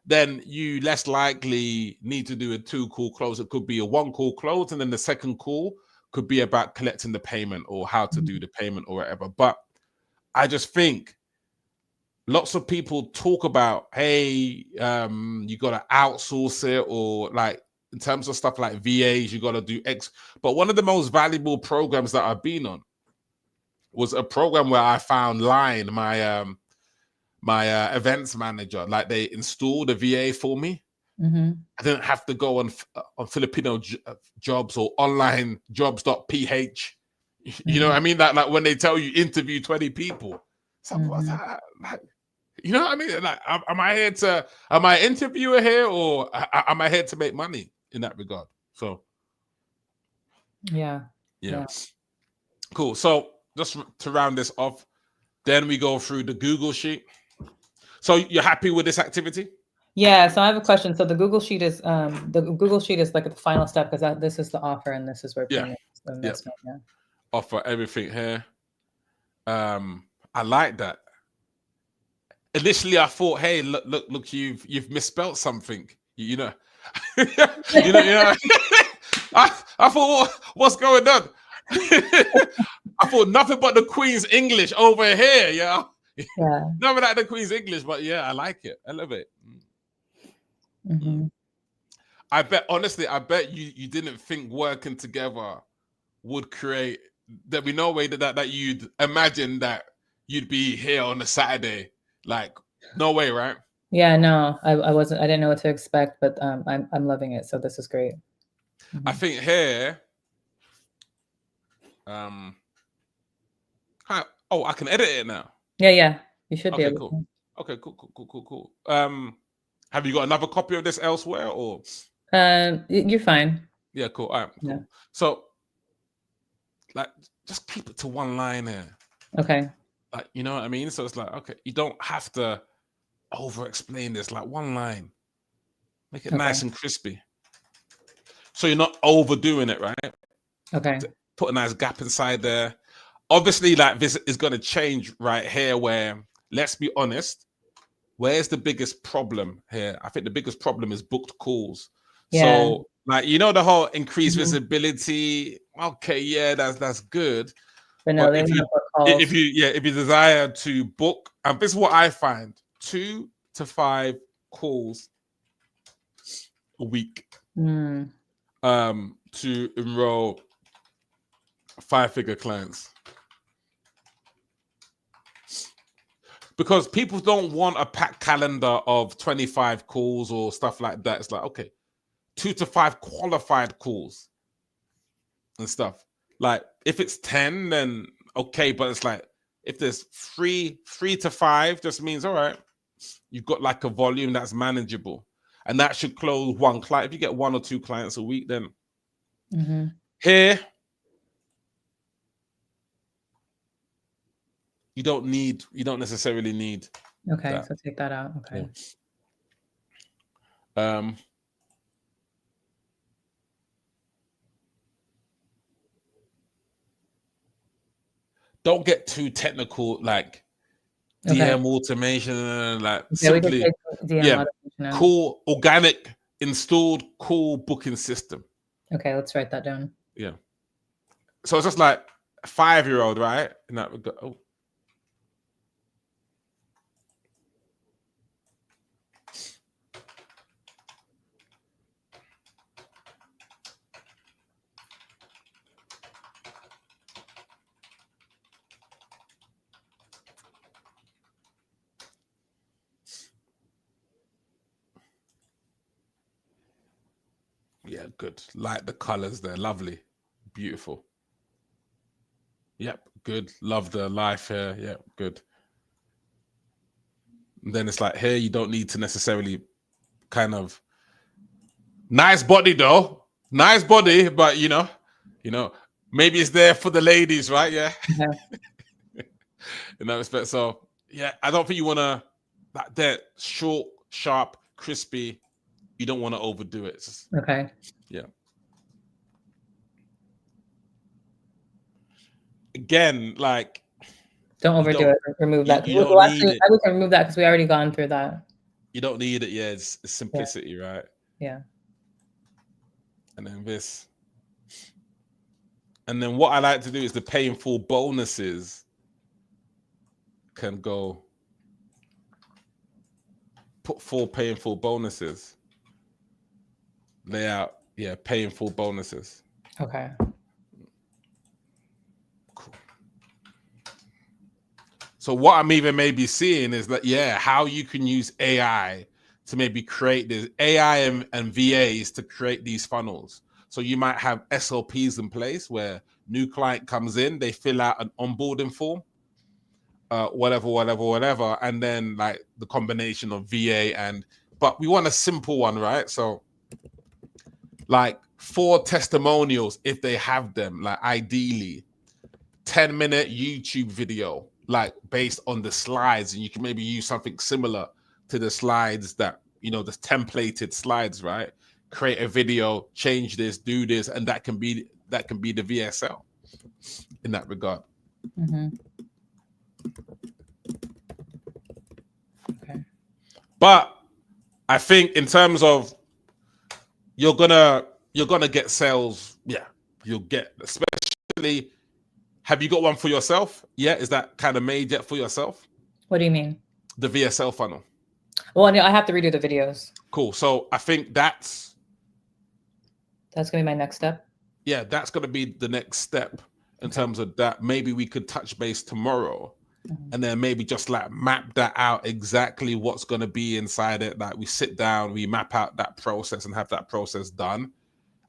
then you less likely need to do a 2-call close. It could be a 1-call close, and then the second call could be about collecting the payment or how to do the payment or whatever. But I just think lots of people talk about, hey, you got to outsource it, or like in terms of stuff like VAs, you got to do X. But one of the most valuable programs that I've been on was a program where I found Line, my events manager. Like they installed a VA for me. I didn't have to go on Filipino jobs or online jobs.ph. You know what I mean? That like when they tell you interview 20 people. So what's that? Like, you know what I mean? Like, am I an interviewer here, or am I here to make money in that regard? So yeah. Cool. So just to round this off, then we go through the Google Sheet. So you're happy with this activity? Yeah. So I have a question. So the Google Sheet is like the final step, because this is the offer and this is where payment is the investment. Yeah. Offer everything here. I like that. Initially, I thought, hey, look, you've misspelled something. You know, I thought, what's going on? I thought nothing but the Queen's English over here. Yeah. Nothing like the Queen's English, but I like it. I love it. I bet you didn't think working together would create. There'd be no way that you'd imagine that you'd be here on a Saturday. Like, no way, right? Yeah, no, I wasn't. I didn't know what to expect, but I'm loving it. So this is great. I think here, I can edit it now. Yeah. You should be Okay, able cool. to. Okay, cool. Have you got another copy of this elsewhere, or? You're fine. Yeah, cool. All right, cool. Yeah. So, like, just keep it to one line here. Okay. Like, you know what I mean? So it's like, okay, you don't have to over-explain this. Like, one line. Make it nice and crispy. So you're not overdoing it, right? Okay. Put a nice gap inside there. Obviously, like, this is going to change right here where, let's be honest, where's the biggest problem here? I think the biggest problem is booked calls. Yeah. So, like, you know, the whole increased visibility. Okay, yeah, that's good. But no, if you desire to book, and this is what I find: 2 to 5 calls a week to enroll 5-figure clients. Because people don't want a packed calendar of 25 calls or stuff like that. It's like, okay, 2 to 5 qualified calls and stuff. Like, if it's 10, then okay, but it's like, if there's 3 to 5, just means, all right, you've got like a volume that's manageable. And that should close one client. If you get 1 or 2 clients a week, then here, you don't necessarily need. Okay, that. so take that out. Okay. Yeah. Don't get too technical, like DM automation, like simply, cool, organic, installed, cool booking system. Okay, let's write that down. Yeah. So it's just like a 5-year-old, right? In that regard. Oh. Yeah, good. Like the colors, they're lovely, beautiful. Yep, good. Love the life here. Yep, good. And then it's like here, you don't need to necessarily kind of nice body though, nice body, but you know, maybe it's there for the ladies, right? Yeah. In that respect, so yeah, I don't think you want to that short, sharp, crispy. You don't want to overdo it. Okay. Yeah. Again, like, don't overdo it. Remove that. You don't need it. We can remove that because we already gone through that. You don't need it. Yeah, it's simplicity, right? Yeah. And then this. And then what I like to do is the pay in full bonuses can go. Put 4 pay in full bonuses. Lay out, yeah, pay in full bonuses. Okay. Cool. So what I'm even maybe seeing is that, yeah, how you can use AI to maybe create this AI and VAs to create these funnels. So you might have SOPs in place where new client comes in, they fill out an onboarding form, whatever, and then like the combination of VA but we want a simple one, right? So like 4 testimonials if they have them, like ideally 10-minute YouTube video, like based on the slides, and you can maybe use something similar to the slides that, the templated slides, right? Create a video, change this, do this, and that can be the VSL in that regard. Okay. But I think in terms of you're gonna get sales, yeah, you'll get, especially, have you got one for yourself? Yeah, is that kind of made yet for yourself? What do you mean? The VSL funnel. Well, I have to redo the videos. Cool. So I think that's gonna be my next step. Yeah, that's gonna be the next step in terms of that. Maybe we could touch base tomorrow. And then maybe just like map that out, exactly what's going to be inside it. Like we sit down, we map out that process and have that process done.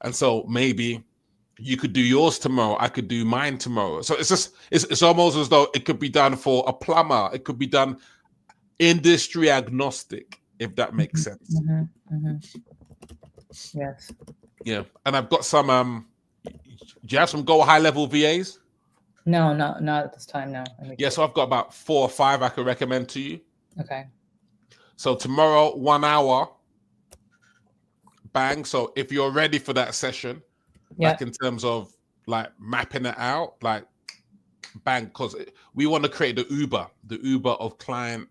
And so maybe you could do yours tomorrow, I could do mine tomorrow. So it's almost as though it could be done for a plumber, it could be done industry agnostic, if that makes sense. Yes. Yeah. And I've got some do you have some Go high level VAs? No, not at this time. No. Yeah, so I've got about 4 or 5 I could recommend to you. Okay. So tomorrow, 1 hour, bang. So if you're ready for that session, like in terms of like mapping it out, like bang, because we want to create the Uber of client,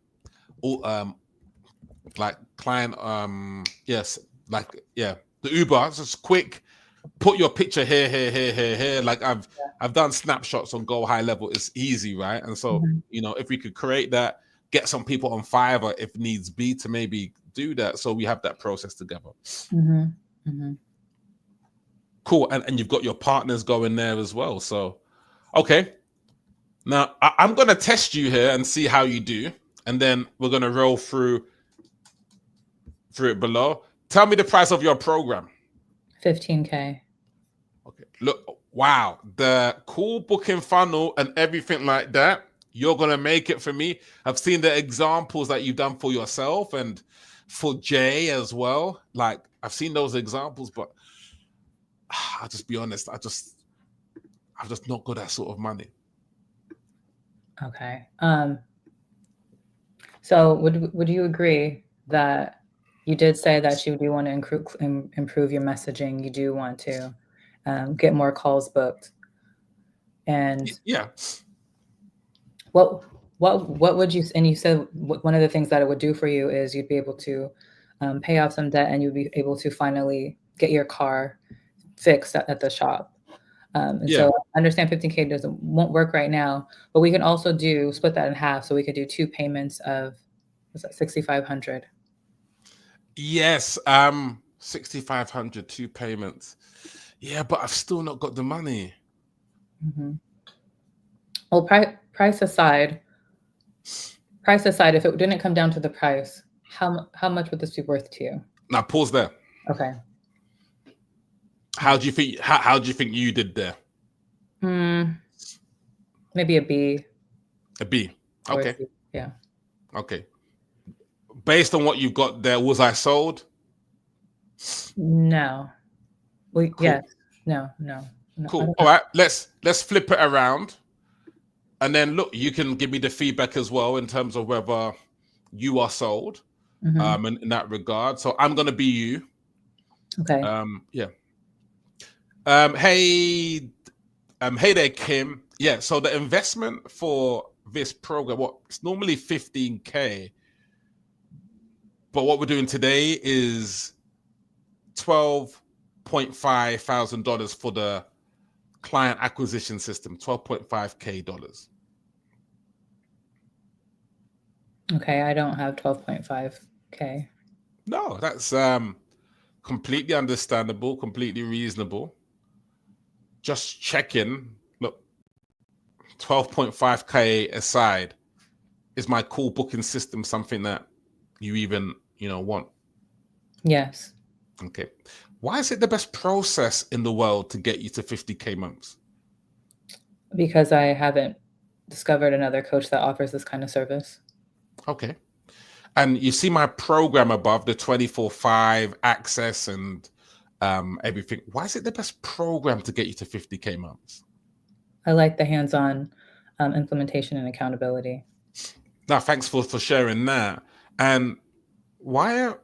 like client, yes, like the Uber. It's just quick. Put your picture here. Like I've done snapshots on Go high level. It's easy, right? And so if we could create that, get some people on Fiverr if needs be to maybe do that, so we have that process together. Cool. And you've got your partners going there as well. So okay, now I'm gonna test you here and see how you do, and then we're gonna roll through it below. Tell me the price of your program. $15K. Okay. Look, wow, the cool booking funnel and everything like that. You're gonna make it for me. I've seen the examples that you've done for yourself and for Jay as well. Like I've seen those examples, but I'll just be honest. I'm just not good at sort of money. Okay. So would you agree that you did say that you do want to improve your messaging? You do want to get more calls booked, and yeah. What would you? And you said one of the things that it would do for you is you'd be able to pay off some debt, and you'd be able to finally get your car fixed at the shop. So I understand 15K won't work right now, but we can also split that in half. So we could do 2 payments of, what's that, 6,500. Yes, 6,500, 2 payments. Yeah, but I've still not got the money. Well, price aside, if it didn't come down to the price, how much would this be worth to you? Now pause there. Okay. How do you think? How do you think you did there? Maybe a B. A B. Okay. A C. Yeah. Okay. Based on what you've got there, was I sold? No. Well, cool. Yes. No. Cool. All right. Let's flip it around, and then look. You can give me the feedback as well in terms of whether you are sold. In that regard. So I'm gonna be you. Okay. Yeah. Hey there, Kim. Yeah, so the investment for this program, it's normally 15K, but what we're doing today is $12.5 thousand for the client acquisition system, $12.5K. Okay, I don't have 12.5K. No, that's completely understandable, completely reasonable. Just checking. Look, 12.5K aside, is my cool booking system something that you even want? Yes. Okay. Why is it the best process in the world to get you to 50K months? Because I haven't discovered another coach that offers this kind of service. Okay. And you see my program above, the 24/5 access and everything. Why is it the best program to get you to 50K months? I like the hands-on implementation and accountability. Now, thanks for sharing that. And why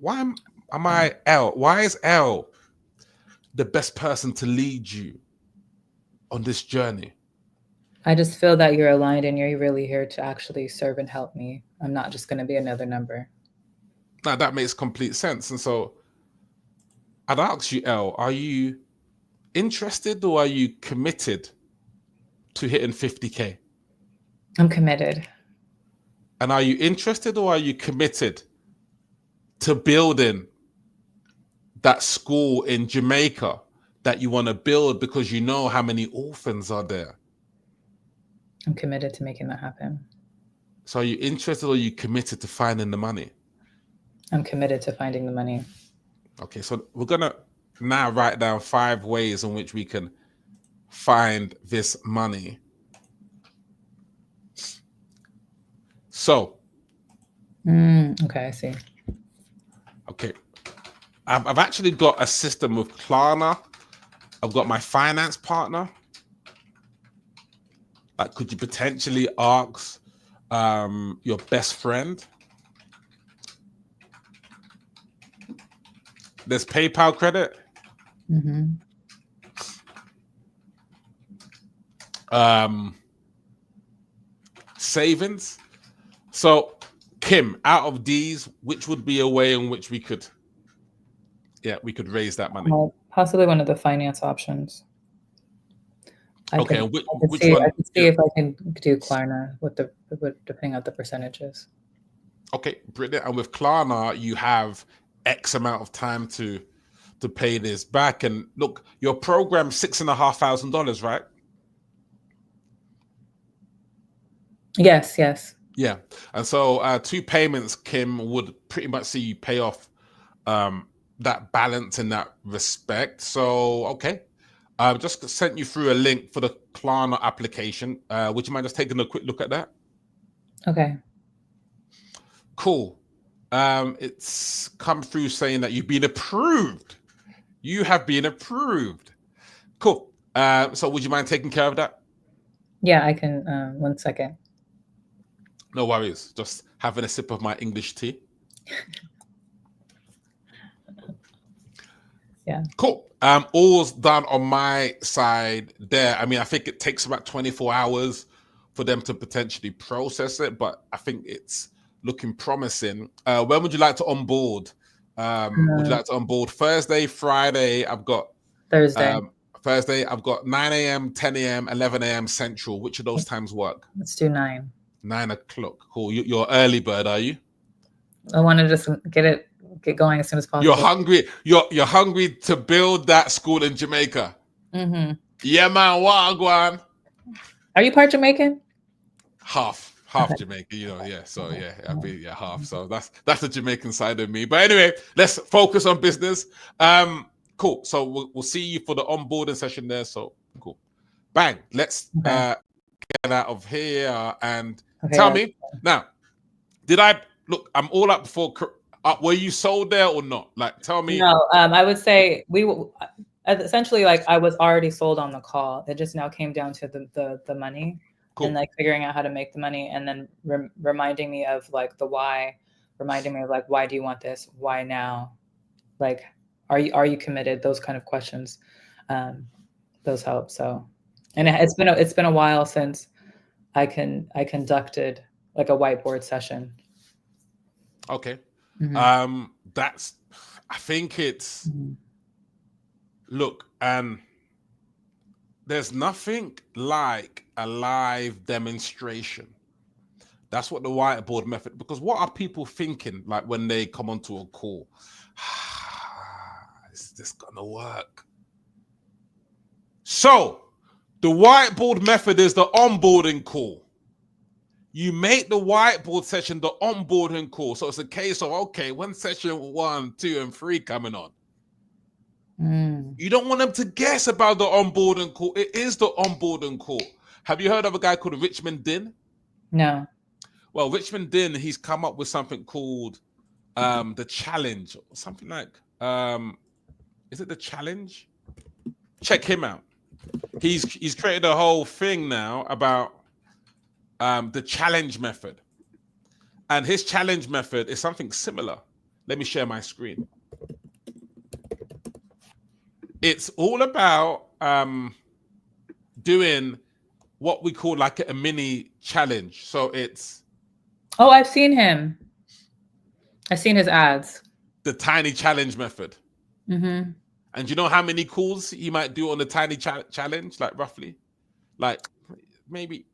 am I Elle? Why is Elle the best person to lead you on this journey? I just feel that you're aligned and you're really here to actually serve and help me. I'm not just going to be another number. Now, that makes complete sense. And so I'd ask you, Elle, are you interested or are you committed to hitting 50K? I'm committed. And are you interested or are you committed to building that school in Jamaica that you want to build because you know how many orphans are there? I'm committed to making that happen. So are you interested or are you committed to finding the money? I'm committed to finding the money. Okay, so we're gonna now write down 5 ways in which we can find this money. So, Okay, I see. okay, I've actually got a system with Klarna. I've got my finance partner. Like, could you potentially ask your best friend? There's PayPal credit. Mm-hmm. Savings. So, Kim, out of these, which would be a way in which we could raise that money? Possibly one of the finance options. I Okay, could which see. one? I could see if I can do Klarna with depending on the percentages. Okay, brilliant. And with Klarna, you have X amount of time to pay this back. And look, your program $6,500, right? Yes. Yeah. And so 2 payments, Kim, would pretty much see you pay off that balance in that respect. So, okay. I've just sent you through a link for the Klarna application. Would you mind just taking a quick look at that? Okay. Cool. It's come through saying that you've been approved. You have been approved. Cool. So would you mind taking care of that? Yeah, I can. 1 second. No worries. Just having a sip of my English tea. Yeah. Cool. All's done on my side there. I mean, I think it takes about 24 hours for them to potentially process it, but I think it's looking promising. When would you like to onboard? Would you like to onboard Thursday, Friday? I've got Thursday. Thursday, I've got 9 a.m., 10 a.m., 11 a.m. Central. Which of those times work? Let's do 9. 9 o'clock. Cool. You're early bird, are you? I want to just get going as soon as possible. You're hungry. You're hungry to build that school in Jamaica. Mm-hmm. Yeah, man. Wagwan. Are you part Jamaican? Half Jamaican, yeah. So yeah, I'd be half. So that's the Jamaican side of me. But anyway, let's focus on business. Cool. So we'll see you for the onboarding session there. So cool. Bang. Let's get out of here and tell me now. Did I look? I'm all up for. Were you sold there or not? Like, tell me. No. I would say essentially, like, I was already sold on the call. It just now came down to the money. Cool. And like figuring out how to make the money, and then reminding me of like the why, reminding me of like, why do you want this? Why now? Like, are you committed? Those kind of questions, those help. So, and it's been a while since I conducted like a whiteboard session. Okay, I think it's look and. There's nothing like a live demonstration. That's what the whiteboard method, because what are people thinking like when they come onto a call? Is this gonna work? So the whiteboard method is the onboarding call. You make the whiteboard session the onboarding call. So it's a case of, okay, when session 1, 2, and 3 coming on. You don't want them to guess about the onboarding call. It is the onboarding call. Have you heard of a guy called Richmond Din? No. Well, Richmond Din, he's come up with something called the challenge, or something like is it the challenge? Check him out. He's created a whole thing now about the challenge method. And his challenge method is something similar. Let me share my screen. It's all about doing what we call like a mini challenge. So it's... Oh, I've seen him. I've seen his ads. The tiny challenge method. Mm-hmm. And you know how many calls he might do on the tiny challenge? Like roughly? Like maybe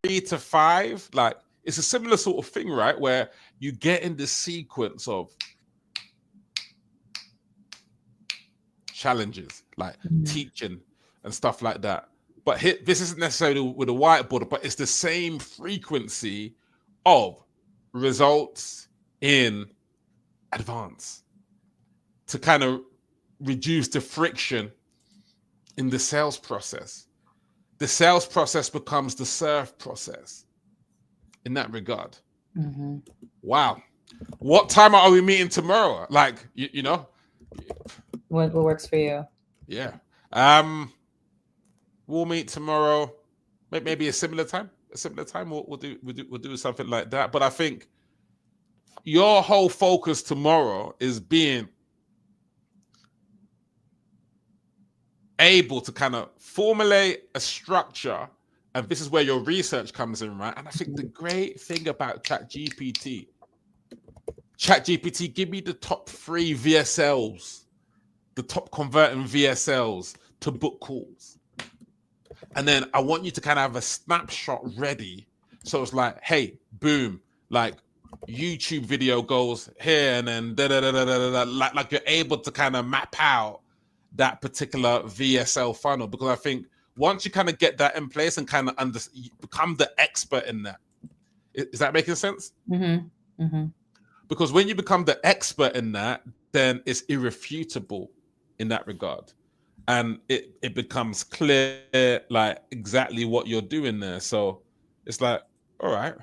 3 to 5. Like it's a similar sort of thing, right? Where you get in the sequence of challenges, like teaching and stuff like that. But this isn't necessarily with a whiteboard, but it's the same frequency of results in advance to kind of reduce the friction in the sales process. The sales process becomes the serve process in that regard. Mm-hmm. Wow. What time are we meeting tomorrow? Like, you know? What works for you? Yeah. We'll meet tomorrow. Maybe a similar time. We'll do something like that. But I think your whole focus tomorrow is being able to kind of formulate a structure, and this is where your research comes in, right? And I think the great thing about ChatGPT, give me the top 3 VSLs, the top converting VSLs to book calls. And then I want you to kind of have a snapshot ready. So it's like, hey, boom, like YouTube video goes here, and then like you're able to kind of map out that particular VSL funnel. Because I think once you kind of get that in place and kind of you become the expert in that. Is that making sense? Mm-hmm. Mm-hmm. Because when you become the expert in that, then it's irrefutable in that regard. And it becomes clear, like, exactly what you're doing there. So it's like, all right,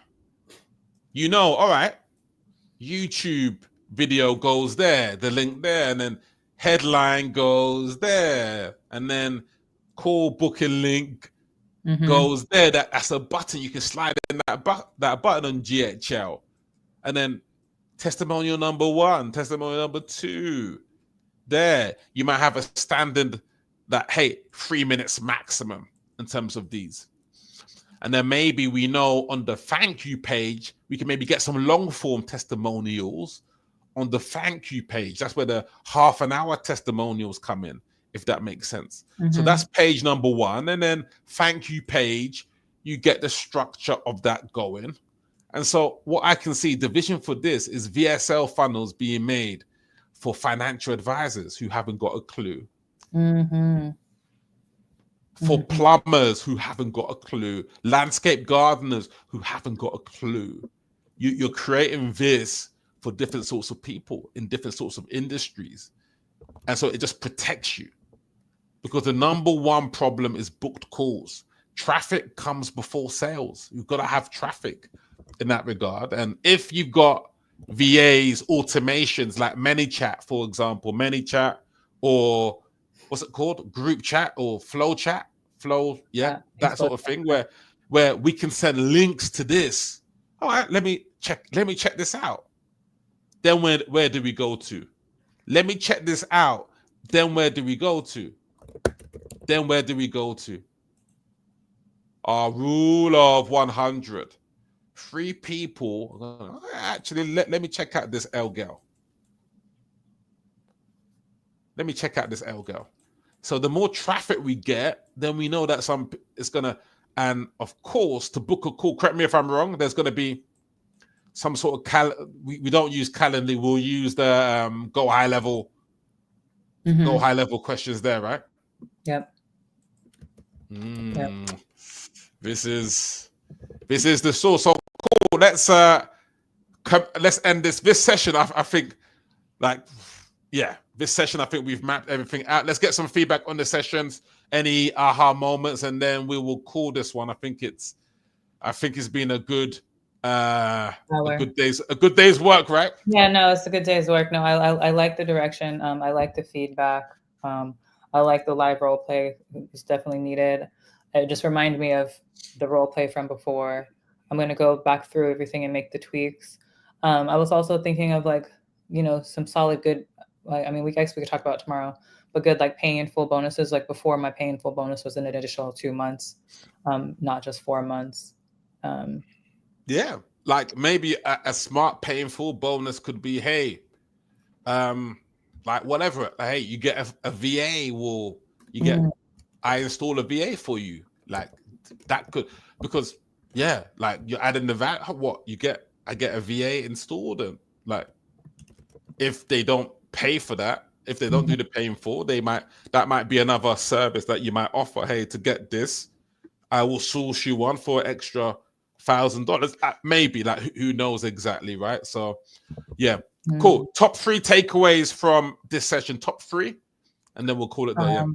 all right, YouTube video goes there, the link there, and then headline goes there, and then call booking link goes there. That's a button. You can slide in that button on GHL. And then testimonial number 1, testimonial number 2. There, you might have a standard that, hey, 3 minutes maximum in terms of these. And then maybe we know on the thank you page, we can maybe get some long form testimonials on the thank you page. That's where the half an hour testimonials come in, if that makes sense. Mm-hmm. So that's page number 1. And then thank you page, you get the structure of that going. And so what I can see, the vision for this is VSL funnels being made for financial advisors who haven't got a clue. Mm-hmm. For plumbers who haven't got a clue, landscape gardeners who haven't got a clue. You're creating this for different sorts of people in different sorts of industries. And so it just protects you. Because the number 1 problem is booked calls. Traffic comes before sales. You've got to have traffic in that regard. And if you've got VAs, automations like ManyChat, for example, ManyChat, or what's it called? Group chat or flow chat, that sort of thing, where we can send links to this. All right, let me check this out. Then where do we go to? Let me check this out. Then where do we go to? Then where do we go to? Our rule of 100. 3 people. Actually, let me check out this Elle girl. Let me check out this Elle girl. So the more traffic we get, then we know that it's gonna, and of course, to book a call, correct me if I'm wrong, there's gonna be some sort of we don't use Calendly, we'll use the go high level questions there, right? Yep. Yep. This is the source. So cool. Let's end this session. I think, this session, I think we've mapped everything out. Let's get some feedback on the sessions, any aha moments, and then we will call this one. I think it's been a good day's work, right? Yeah, no, it's a good day's work. No, I like the direction. I like the feedback. I like the live role play. It's definitely needed. It just reminded me of the role play from before. I'm going to go back through everything and make the tweaks. I was also thinking of some solid good, we could talk about it tomorrow, but good pay in full bonuses. Like before, my pay in full bonus was an additional 2 months, not just 4 months. Yeah, like maybe a smart pay in full bonus could be, hey, whatever. Hey, you get a VA. I install a VA for you. Like that could, because you're adding the value. What you get? I get a VA installed, and if they don't pay for that, if they don't do the paying for, that might be another service that you might offer. Hey, to get this, I will source you one for extra $1,000. Maybe, who knows exactly, right? So, yeah, cool. Top 3 takeaways from this session. Top 3. and then we'll call it there. Yeah.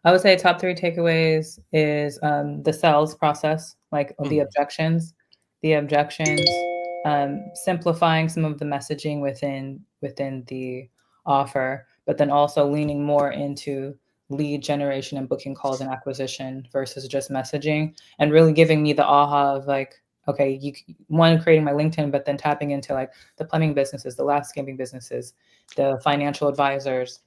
I would say top 3 takeaways is the sales process, like the objections, simplifying some of the messaging within the offer, but then also leaning more into lead generation and booking calls and acquisition versus just messaging, and really giving me the aha of like, okay, creating my LinkedIn, but then tapping into like the plumbing businesses, the landscaping businesses, the financial advisors,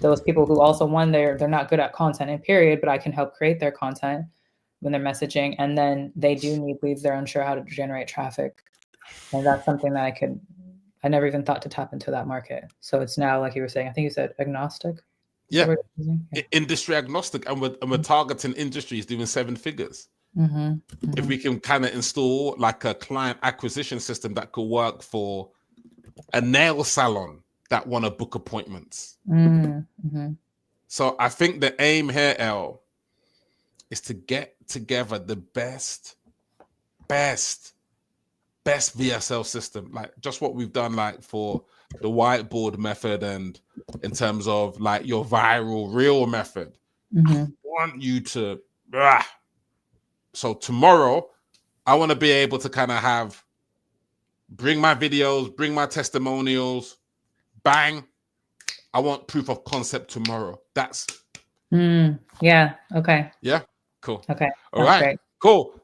those people who also they're not good at content and period, but I can help create their content when they're messaging, and then they do need leads. They're unsure how to generate traffic, and that's something that I never even thought to tap into that market. So it's now, like you were saying, I think you said agnostic. Yeah. Industry agnostic, and we're targeting industries doing 7 figures. If we can kind of install like a client acquisition system that could work for a nail salon that want to book appointments. So I think the aim here, Elle, is to get together the best VSL system, like just what we've done, like for the whiteboard method, and in terms of like your viral reel method. I want you to so tomorrow I want to be able to kind of bring my videos, bring my testimonials, bang. I want proof of concept tomorrow. That's yeah. Okay. Yeah. Cool. Okay. All right. Great. Cool.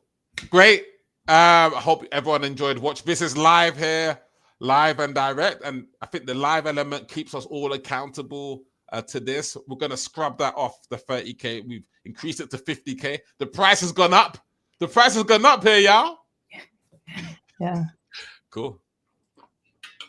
Great. I hope everyone enjoyed watch. This is live here, live and direct. And I think the live element keeps us all accountable to this. We're going to scrub that off the 30K. We've increased it to 50K. The price has gone up. The price has gone up here, y'all. Yeah. Cool.